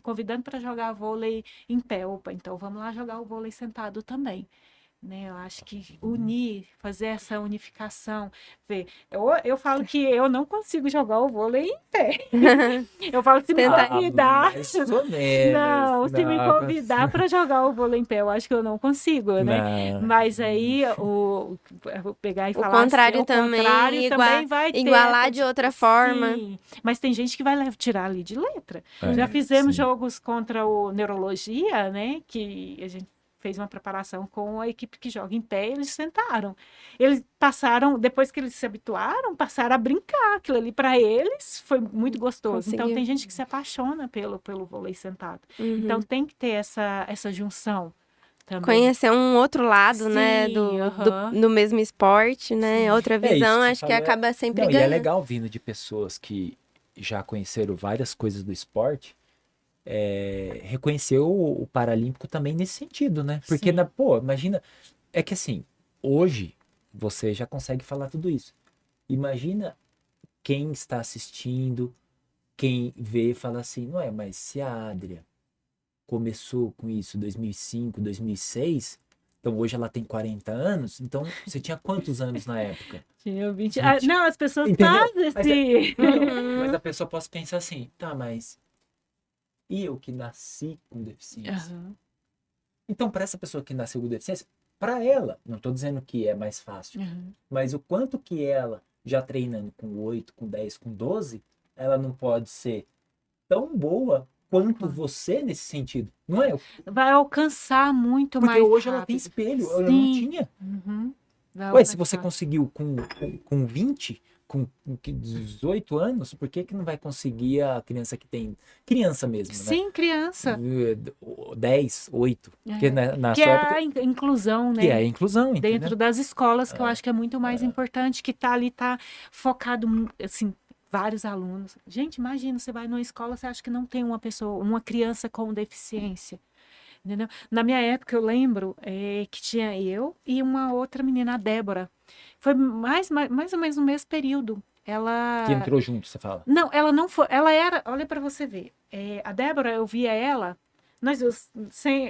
convidando para jogar vôlei em pé. Opa, então vamos lá jogar o vôlei sentado também. Né? Eu acho que fazer essa unificação. Eu falo que eu não consigo jogar o vôlei em pé. Eu falo, se me Tentar. convidar. Mais ou menos. Não, se me convidar para jogar o vôlei em pé, eu acho que eu não consigo, né? Não. Mas aí, eu vou pegar e O falar assim, contrário o contrário também, também vai ter igualar de outra forma. Sim, mas tem gente que vai tirar ali de letra. É, Já fizemos sim. jogos contra o Neurologia, né? Que a gente fez uma preparação com a equipe que joga em pé, eles sentaram. Eles passaram, depois que eles se habituaram, passaram a brincar. Aquilo ali para eles foi muito gostoso. Então Conseguiu. tem gente que se apaixona pelo vôlei sentado. Uhum. Então tem que ter essa junção também. Conhecer um outro lado, né, Sim, do mesmo esporte, né? Outra É, isso visão, que você acho que falou acaba sempre Não, e é ganhando. legal vindo de pessoas que já conheceram várias coisas do esporte, reconhecer o Paralímpico também nesse sentido, né? Porque, Sim. pô, imagina, é que assim, hoje você já consegue falar tudo isso. Imagina quem está assistindo, quem vê e fala assim, não é, mas se a Adria começou com isso em 2005, 2006, então hoje ela tem 40 anos, então você tinha quantos anos na época? Tinha 20. 20. Não, as pessoas Entendeu? fazem Mas esse. Não, mas a pessoa pode pensar assim, tá, mas e eu que nasci com deficiência. Aham. Então, para essa pessoa que nasceu com deficiência, para ela, não estou dizendo que é mais fácil, Aham. mas o quanto que ela, já treinando com 8, com 10, com 12, ela não pode ser tão boa quanto Claro. você nesse sentido. Não é? Vai alcançar muito Porque mais hoje ela tem rápido. espelho, ela não Sim. tinha. Uhum. Vai Ué, se você alcançar. conseguiu com 20, com 18 anos, por que que não vai conseguir a criança que tem... Criança mesmo, né? Sim, criança. 10, 8. Porque É. na Que sua é época, a inclusão, que é a né? inclusão, entendeu? Dentro das escolas, que eu acho que é muito mais importante, que tá ali, tá focado, assim, vários alunos. Gente, imagina, você vai numa escola, você acha que não tem uma pessoa, uma criança com deficiência. Entendeu? Na minha época, eu lembro que tinha eu e uma outra menina, a Débora. Foi mais ou menos no mesmo período. Que Ela. entrou junto, você fala. Não, ela não foi. Ela era. Olha para você ver. A Débora, eu via ela. Nós duas,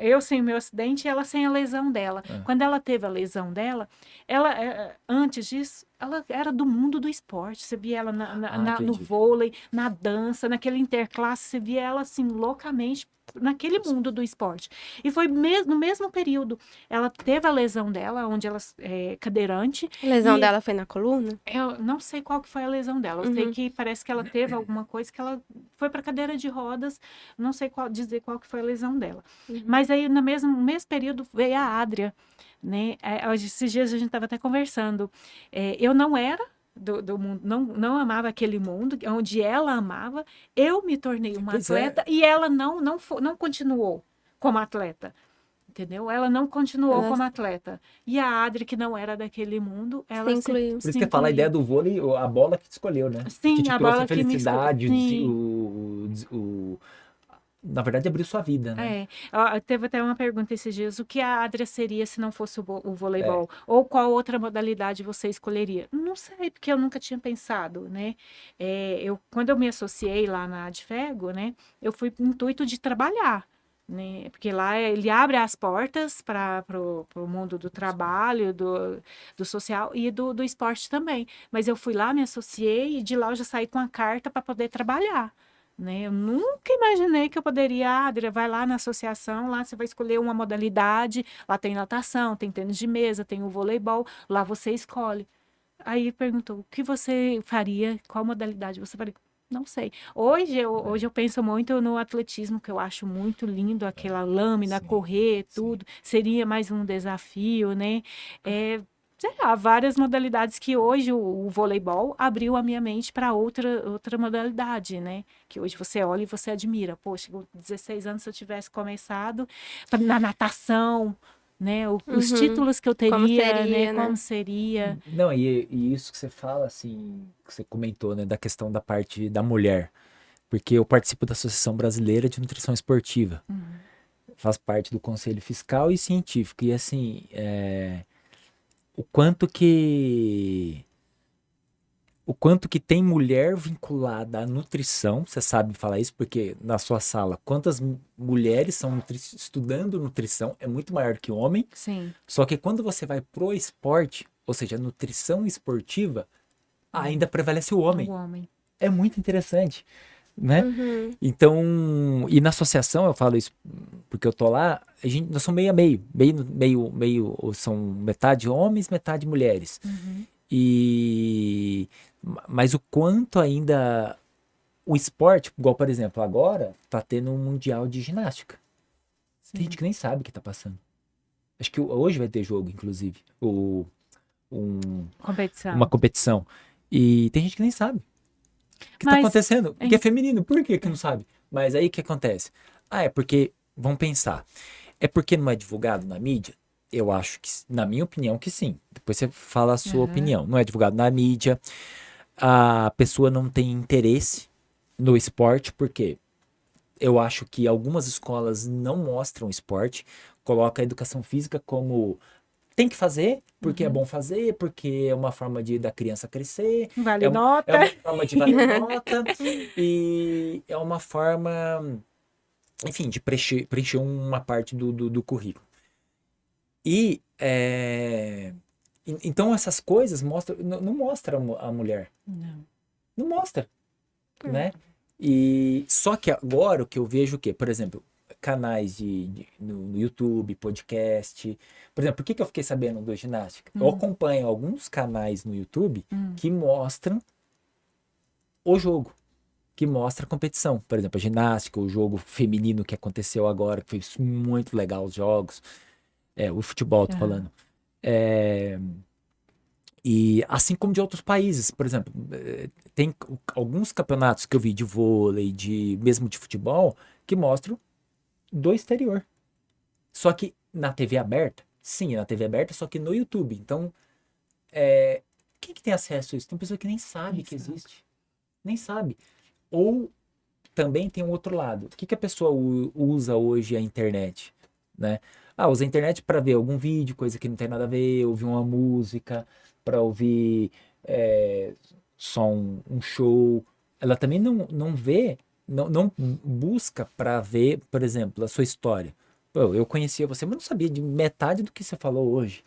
eu sem o meu acidente e ela sem a lesão dela. Ah. Quando ela teve a lesão dela, ela, antes disso, ela era do mundo do esporte. Você via ela no Entendi. vôlei, na dança, naquele interclasse, você via ela assim, loucamente naquele mundo do esporte. E foi no mesmo período. Ela teve a lesão dela, onde ela é cadeirante. A lesão E- dela foi na coluna? Eu não sei qual que foi a lesão dela. Eu sei que parece que ela teve alguma coisa que ela foi para cadeira de rodas. Não sei dizer qual que foi a lesão dela. Mas aí no mesmo período veio a Adria, né? Esses dias a gente estava até conversando. Eu não era do mundo, não amava aquele mundo onde ela amava. Eu me tornei uma Pois é. atleta e ela não continuou como atleta. Entendeu? Ela não continuou Ela como atleta. E a Adri, que não era daquele mundo, ela se incluiu. Por isso que fala a ideia do vôlei, a bola que te escolheu, né? Sim, que te a trouxe bola a que me felicidade, escolheu. na verdade, abriu sua vida, né? Teve até uma pergunta esses dias: o que a Adria seria se não fosse o voleibol? Ou qual outra modalidade você escolheria? Não sei, porque eu nunca tinha pensado, né? Quando eu me associei lá na Adfego, né? Eu fui com o intuito de trabalhar. Né? Porque lá ele abre as portas para o mundo do trabalho, do social e do esporte também. Mas eu fui lá, me associei e de lá eu já saí com a carta para poder trabalhar. Né? Eu nunca imaginei que eu poderia, Adria, vai lá na associação, lá você vai escolher uma modalidade, lá tem natação, tem tênis de mesa, tem o voleibol, lá você escolhe. Aí perguntou, o que você faria, qual modalidade você faria? Não sei. Hoje eu penso muito no atletismo, que eu acho muito lindo, aquela lâmina, Sim, correr, tudo. Seria mais um desafio, né? Sei lá, várias modalidades que hoje o voleibol abriu a minha mente para outra modalidade, né? Que hoje você olha e você admira. Poxa, com 16 anos, se eu tivesse começado na natação, né? Os títulos que eu Como teria, né? seria, né? Como seria. Não, e isso que você fala, assim, que você comentou, né, da questão da parte da mulher. Porque eu participo da Associação Brasileira de Nutrição Esportiva. Faço parte do Conselho Fiscal e Científico. E, assim, o quanto que tem mulher vinculada à nutrição, você sabe falar isso, porque na sua sala, quantas mulheres são estudando nutrição, é muito maior que homem. Sim. Só que quando você vai pro esporte, ou seja, a nutrição esportiva, ainda prevalece o homem. O homem. É muito interessante, né? Uhum. Então, e na associação, eu falo isso porque eu tô lá, nós somos meio a meio, são metade homens, metade mulheres. Mas o quanto ainda o esporte, igual por exemplo, agora tá tendo um mundial de ginástica. Tem gente que nem sabe o que tá passando. Acho que hoje vai ter jogo, inclusive, Competição. uma competição. E tem gente que nem sabe o que tá Mas- acontecendo. Porque é feminino, por que não sabe? Mas aí o que acontece? É porque, vamos pensar, é porque não é divulgado na mídia? Eu acho que, na minha opinião, que sim. Depois você fala a sua opinião. Não é divulgado na mídia, a pessoa não tem interesse no esporte, porque eu acho que algumas escolas não mostram esporte, coloca a educação física como tem que fazer, porque é bom fazer, porque é uma forma da criança crescer, Vale é nota. uma forma de valer nota, e é uma forma, enfim, de preencher uma parte do currículo. Então essas coisas não mostram a mulher. Não. Não mostra, né? E só que agora o que eu vejo o quê? Por exemplo, canais no YouTube, podcast. Por exemplo, por que eu fiquei sabendo do ginástica? Eu acompanho alguns canais no YouTube que mostram o jogo, que mostra a competição. Por exemplo, a ginástica, o jogo feminino que aconteceu agora, que foi muito legal os jogos. O futebol, tô falando. E assim como de outros países, por exemplo, tem alguns campeonatos que eu vi de vôlei, mesmo de futebol, que mostram do exterior. Só que na TV aberta, sim, na TV aberta, só que no YouTube. Então, quem que tem acesso a isso? Tem pessoa que nem sabe que existe. Nem sabe. Ou também tem um outro lado. O que a pessoa usa hoje a internet, né? Usa a internet para ver algum vídeo, coisa que não tem nada a ver, ouvir uma música, para ouvir só um show. Ela também não vê, não busca para ver, por exemplo, a sua história. Pô, eu conhecia você, mas não sabia de metade do que você falou hoje,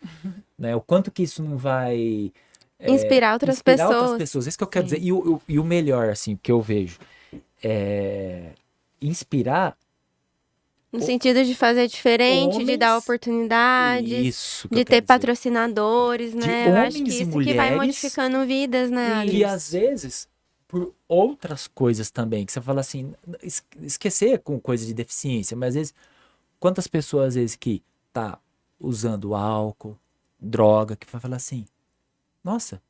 né? O quanto que isso não vai Inspirar outras inspirar outras pessoas. pessoas. Isso que eu quero dizer. E o melhor, assim, que eu vejo é inspirar No sentido de fazer diferente, de dar homens. oportunidades, Isso que de eu ter quero dizer. patrocinadores, né? Eu acho que homens e isso que vai mulheres. modificando vidas, né, E Ali? às vezes, por outras coisas também, que você fala assim, esquecer com coisa de deficiência, mas às vezes, quantas pessoas às vezes que tá usando álcool, droga, que vai falar assim, nossa,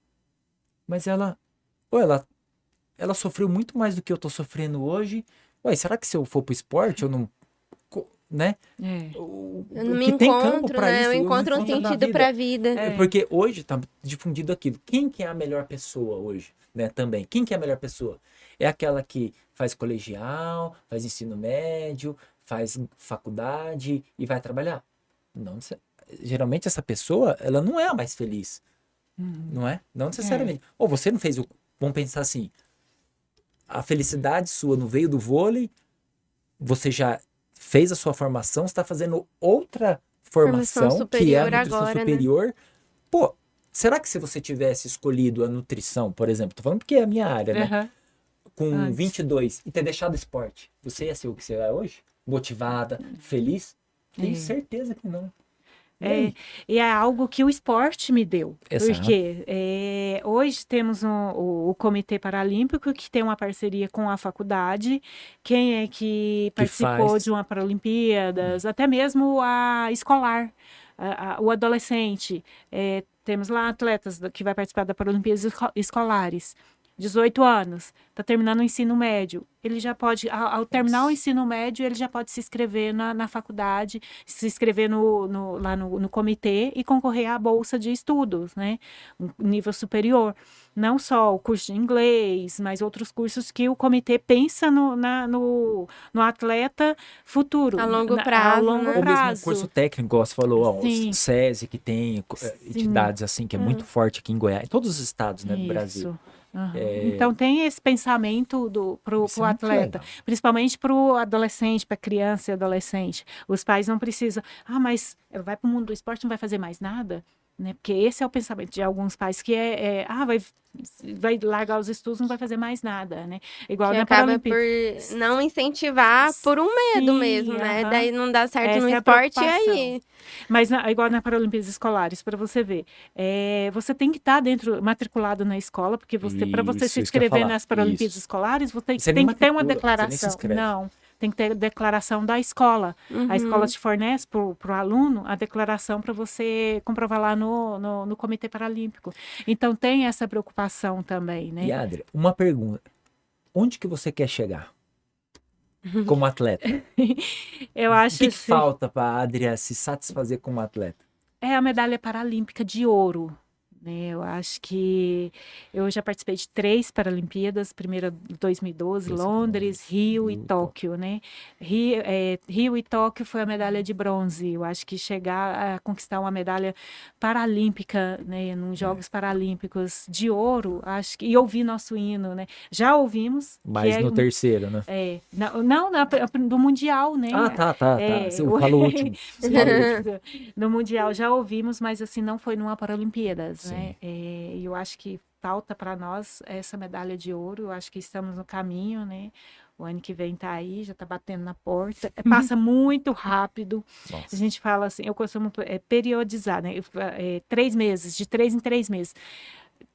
mas ela sofreu muito mais do que eu tô sofrendo hoje. Ué, será que se eu for pro esporte, eu não, né? Eu não me Que tem campo encontro, para né? isso, Eu eu não encontro um encontro na sentido vida. pra vida. Porque hoje tá difundido aquilo. Quem que é a melhor pessoa hoje, né? Também. Quem que é a melhor pessoa? É aquela que faz colegial, faz ensino médio, faz faculdade e vai trabalhar? Não, geralmente essa pessoa, ela não é a mais feliz, não é? Não necessariamente. Ou você não fez o... Vamos pensar assim, a felicidade sua não veio do vôlei, você já fez a sua formação, está fazendo outra formação, que é a superior nutrição agora, né? superior. Pô, será que se você tivesse escolhido a nutrição, por exemplo, tô falando porque é a minha área, né? Com Antes. 22 e ter deixado o esporte, você ia ser o que você é hoje? Motivada, feliz? Tenho certeza que não. E é algo que o esporte me deu. Exato. Porque hoje temos o Comitê Paralímpico, que tem uma parceria com a faculdade. Quem é que participou faz. de uma Paralimpíadas, até mesmo a escolar, o adolescente. Temos lá atletas que vai participar da Paralimpíadas escolares. 18 anos, está terminando o ensino médio. Ele já pode, ao terminar o ensino médio, ele já pode se inscrever na faculdade, se inscrever lá no comitê e concorrer à bolsa de estudos, né? Um nível superior. Não só o curso de inglês, mas outros cursos que o comitê pensa no atleta futuro. A longo prazo, A longo né? Ou mesmo um prazo. curso técnico, igual você falou, ó, o Sim. SESI, que tem entidades assim, que é muito forte aqui em Goiás, em todos os estados, né, do Brasil. Isso. Então tem esse pensamento pro Isso é muito atleta, legal. principalmente pro adolescente, para criança e adolescente. Os pais não precisam, mas vai para o mundo do esporte, não vai fazer mais nada, né? Porque esse é o pensamento de alguns pais que vai largar os estudos, não vai fazer mais nada, né? Igual Que na acaba por Paralimpíada. não incentivar por um medo Sim, mesmo, né? aham. Daí não dá certo Essa no é a esporte, e preocupação. aí? Mas igual na Paralimpíadas Escolares, para você ver, você tem que estar matriculado na escola, porque para você se Isso que eu ia inscrever falar. nas Paralimpíadas Isso. Escolares, você Você tem nem que ter uma matricula, você nem se declaração. inscreve. Não, tem que ter declaração da escola. A escola te fornece para o aluno a declaração para você comprovar lá no Comitê Paralímpico. Então tem essa preocupação também, né? E Adria, uma pergunta. Onde que você quer chegar como atleta? Eu O acho que assim, falta para a Adria se satisfazer como atleta? é a medalha paralímpica de ouro, né? Eu acho que eu já participei de 3 Paralimpíadas, primeira 2012, Londres, Rio e Tóquio, né? Rio e Tóquio foi a medalha de bronze. Eu acho que chegar a conquistar uma medalha paralímpica, né, nos Jogos Paralímpicos de ouro, acho que, e ouvir nosso hino, né? Já ouvimos, Mas no terceiro, né? do Mundial, né? Tá. Você fala o último. Você fala o último. No Mundial já ouvimos, mas assim, não foi numa Paralimpíadas, Sim. né? E eu acho que falta para nós essa medalha de ouro. Eu acho que estamos no caminho, né? O ano que vem tá aí, já tá batendo na porta. Passa muito rápido. A Nossa. gente fala assim, eu costumo periodizar, né? 3 meses, de 3 em 3 meses.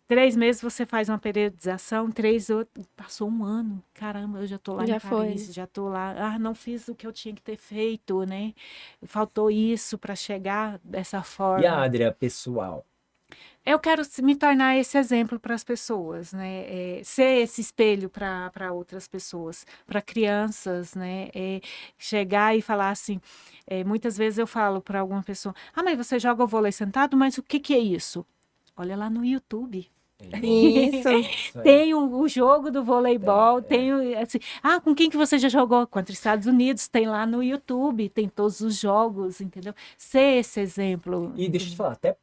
3 meses você faz uma periodização, 3 outros. Passou um ano. Caramba, eu já tô lá Já em foi. Paris, já tô lá. Ah, não fiz o que eu tinha que ter feito, né? Faltou isso para chegar dessa E a forma. Adria, pessoal? Eu quero me tornar esse exemplo para as pessoas, né? Ser esse espelho para outras pessoas, para crianças, né? Chegar e falar assim. Muitas vezes eu falo para alguma pessoa: Ah, mas você joga o vôlei sentado, mas o que que é isso? Olha lá no YouTube. Isso. Isso aí. Tem o jogo do voleibol, tem assim, com quem que você já jogou? Contra os Estados Unidos, tem lá no YouTube, tem todos os jogos, entendeu? Ser esse exemplo. E deixa eu te falar, até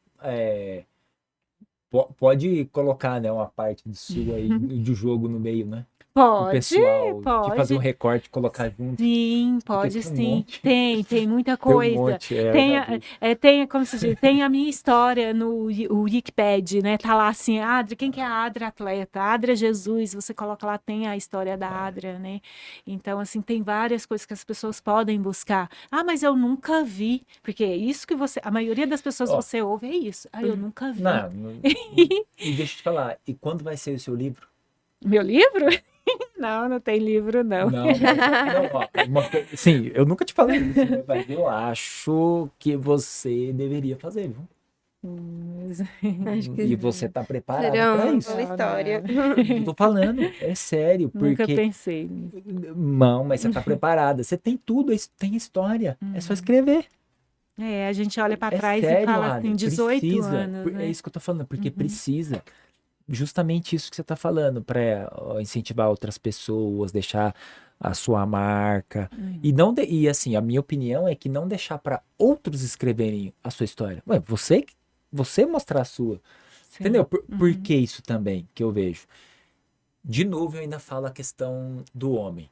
pode colocar, né, uma parte do seu aí, do jogo no meio, né? O Pode, pessoal de fazer um pode. recorte, colocar junto. Sim, Porque pode tem um sim. monte. Tem muita Tem um coisa. monte, eu Tem, já vi. tem, como se diz, tem a minha história no Wikipedia, né? Tá lá assim, Adria, quem que é a Adria atleta? Adria Jesus, você coloca lá, tem a história da Adria, né? Então, assim, tem várias coisas que as pessoas podem buscar. Ah, mas eu nunca vi. Porque é isso que a maioria das pessoas Ó. você ouve é isso. Ah, eu nunca vi. E deixa eu te falar, e quando vai ser o seu livro? Meu livro? Não tem livro, não. Não, ó, sim, eu nunca te falei isso, né, mas eu acho que você deveria fazer, viu? Acho que E você tá preparado será para uma isso. boa história. Eu tô falando, é sério, Nunca porque pensei nisso. não, mas você tá preparada. Você tem tudo, tem história. É só escrever. A gente olha para É trás e sério, fala Adri, assim, 18 precisa. anos, É né? isso que eu tô falando, porque precisa. Justamente isso que você tá falando, para incentivar outras pessoas, deixar a sua marca. E não e assim, a minha opinião é que não deixar para outros escreverem a sua história. Ué, você mostrar a sua. Sim. Entendeu? Por que isso também que eu vejo? De novo, eu ainda falo a questão do homem.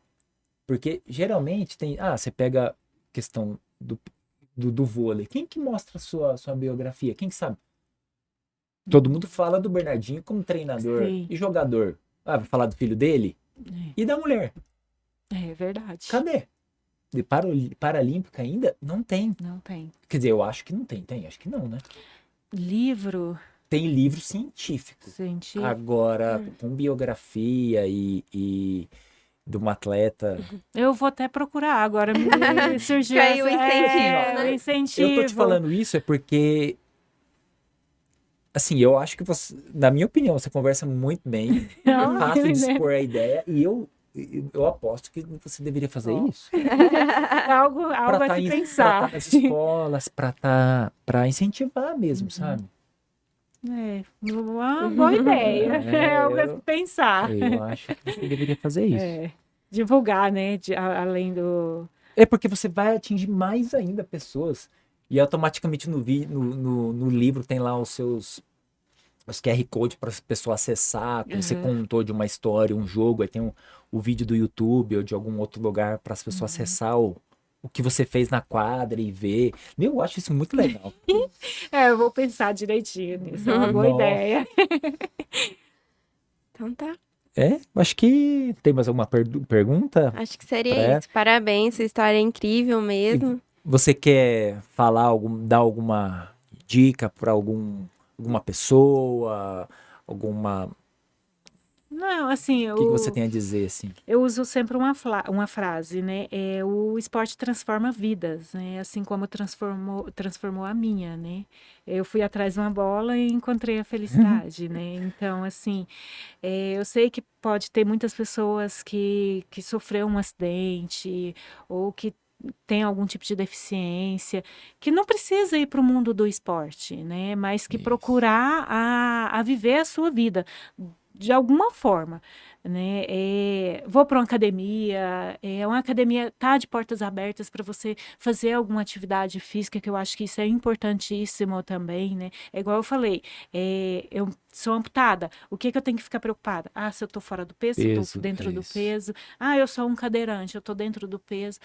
Porque geralmente tem. Você pega a questão do vôlei. Quem que mostra a sua biografia? Quem que sabe? Todo mundo fala do Bernardinho como treinador Sim. e jogador. Vai falar do filho dele? E da mulher? É verdade. Cadê? De Paralímpica ainda? Não tem. Não tem. Quer dizer, eu acho que não tem. Tem? Acho que não, né? Livro Tem livro científico. científico. Agora, com biografia e de uma atleta. Eu vou até procurar agora. Me surgiu Caiu o incentivo, o né? incentivo. Eu tô te falando isso é porque, assim, eu acho que você, na minha opinião, você conversa muito bem. É fácil de né? expor a ideia e eu aposto que você deveria fazer isso. Algo Pra a tá se em- pensar. Pra tá nas escolas, pra incentivar mesmo, sabe? Uma boa ideia. É algo a se pensar. Eu acho que você deveria fazer isso. Divulgar, né? Além do... É porque você vai atingir mais ainda pessoas. E automaticamente no livro tem lá os QR Code para a pessoa acessar. Você contou de uma história, um jogo, aí tem o vídeo do YouTube ou de algum outro lugar para as pessoas acessar o que você fez na quadra e ver. Meu, eu acho isso muito legal. eu vou pensar direitinho nisso. É uma boa Nossa. ideia. Então tá. Acho que tem mais alguma pergunta? Acho que seria Pra- isso. Parabéns, sua história é incrível mesmo. Você quer falar, dar alguma dica para alguma pessoa, alguma... Não, assim, O que você tem a dizer, assim? eu uso sempre uma frase, né? O esporte transforma vidas, né? Assim como transformou a minha, né? Eu fui atrás de uma bola e encontrei a felicidade, né? Então, assim, eu sei que pode ter muitas pessoas que sofreu um acidente ou que tem algum tipo de deficiência, que não precisa ir para o mundo do esporte, né? Mas que Isso. procurar a viver a sua vida de alguma forma. né? Vou para uma academia tá de portas abertas para você fazer alguma atividade física, que eu acho que isso é importantíssimo também, né? É igual eu falei, eu sou amputada, o que eu tenho que ficar preocupada? Ah, se eu tô fora do peso, se eu tô Peso, dentro do isso. peso. Ah, eu sou um cadeirante, eu tô dentro do peso.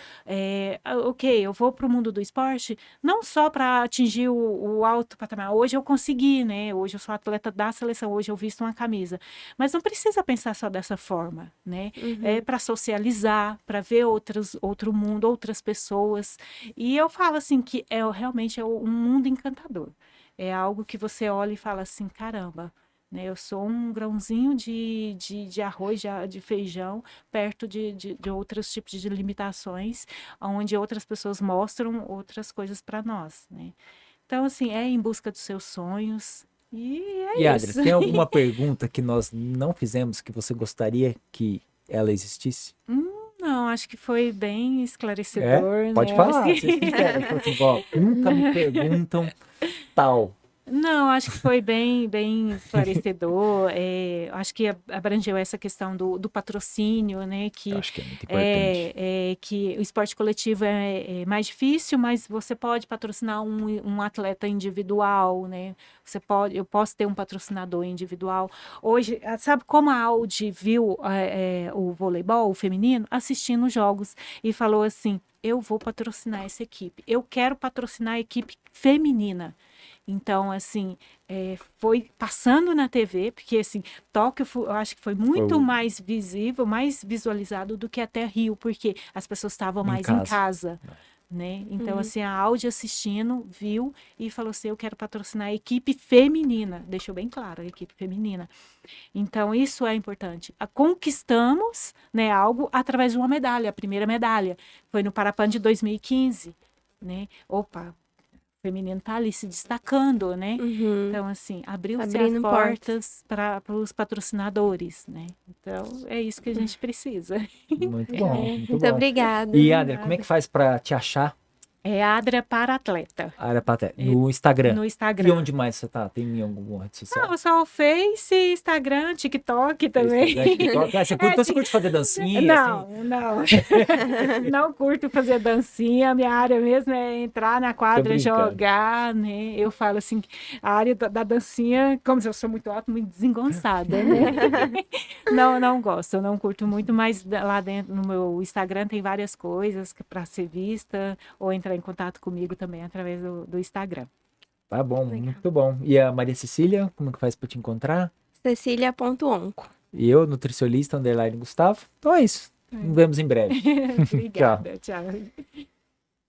Ok, eu vou pro mundo do esporte, não só para atingir o alto patamar. Hoje eu consegui, né? Hoje eu sou atleta da seleção, hoje eu visto uma camisa. Mas não precisa pensar só dessa forma, né? É para socializar, para ver outro mundo, outras pessoas. E eu falo assim que realmente é um mundo encantador. É algo que você olha e fala assim, caramba, né? Eu sou um grãozinho de arroz, de feijão, perto de outros tipos de limitações, onde outras pessoas mostram outras coisas para nós, né? Então, assim, é em busca dos seus sonhos. E E é Adria, isso. tem alguma pergunta que nós não fizemos que você gostaria que ela existisse? Não, acho que foi bem É? esclarecedor, Pode né? Acho falar, que... ser sincera. Tipo assim, ó, nunca me perguntam tal. Não, acho que foi bem esclarecedor. Acho que abrangeu essa questão do patrocínio, né? Eu Que, acho que é muito importante. que o esporte coletivo é mais difícil, mas você pode patrocinar um atleta individual, né? Eu posso ter um patrocinador individual. Hoje, sabe como a Audi viu o voleibol feminino? Assistindo os jogos e falou assim: eu vou patrocinar essa equipe. Eu quero patrocinar a equipe feminina. Então, assim, foi passando na TV, porque, assim, Tóquio, eu acho que foi Foi muito mais visível, mais visualizado do que até Rio, porque as pessoas estavam em mais em casa. casa, né? Então, assim, a Audi assistindo, viu e falou assim, eu quero patrocinar a equipe feminina. Deixou bem claro, a equipe feminina. Então, isso é importante. Conquistamos, né, algo através de uma medalha, a primeira medalha. Foi no Parapan de 2015, né? Opa, feminino tá ali se destacando, né? Uhum. Então, assim, abriu-se as Abrindo portas. portas para os patrocinadores, né? Então, é isso que a gente precisa. Muito bom, muito Muito bom. obrigada. E Adria, como é Nada. que faz pra te achar? É Adria para atleta, Área Paté, no Instagram. no E Instagram. onde mais você tá? Tem em alguma rede social? Não, só o Face, Instagram, TikTok também. Instagram, TikTok. Ah, então você curte fazer dancinha, assim? Não. Não curto fazer dancinha. A minha área mesmo é entrar na Tô quadra, brincando. jogar, né? Eu falo assim, a área da dancinha, como eu sou muito alta, muito desengonçada, né? Não gosto, eu não curto muito, mas lá dentro no meu Instagram tem várias coisas para ser vista ou entrar em contato comigo também através do Instagram. Tá bom, Legal. muito bom. E a Maria Cecília, como que faz pra te encontrar? Cecília.onco. E eu, nutricionista, _Gustavo. Então é isso. Nos vemos em breve. Tchau. Obrigada, tchau.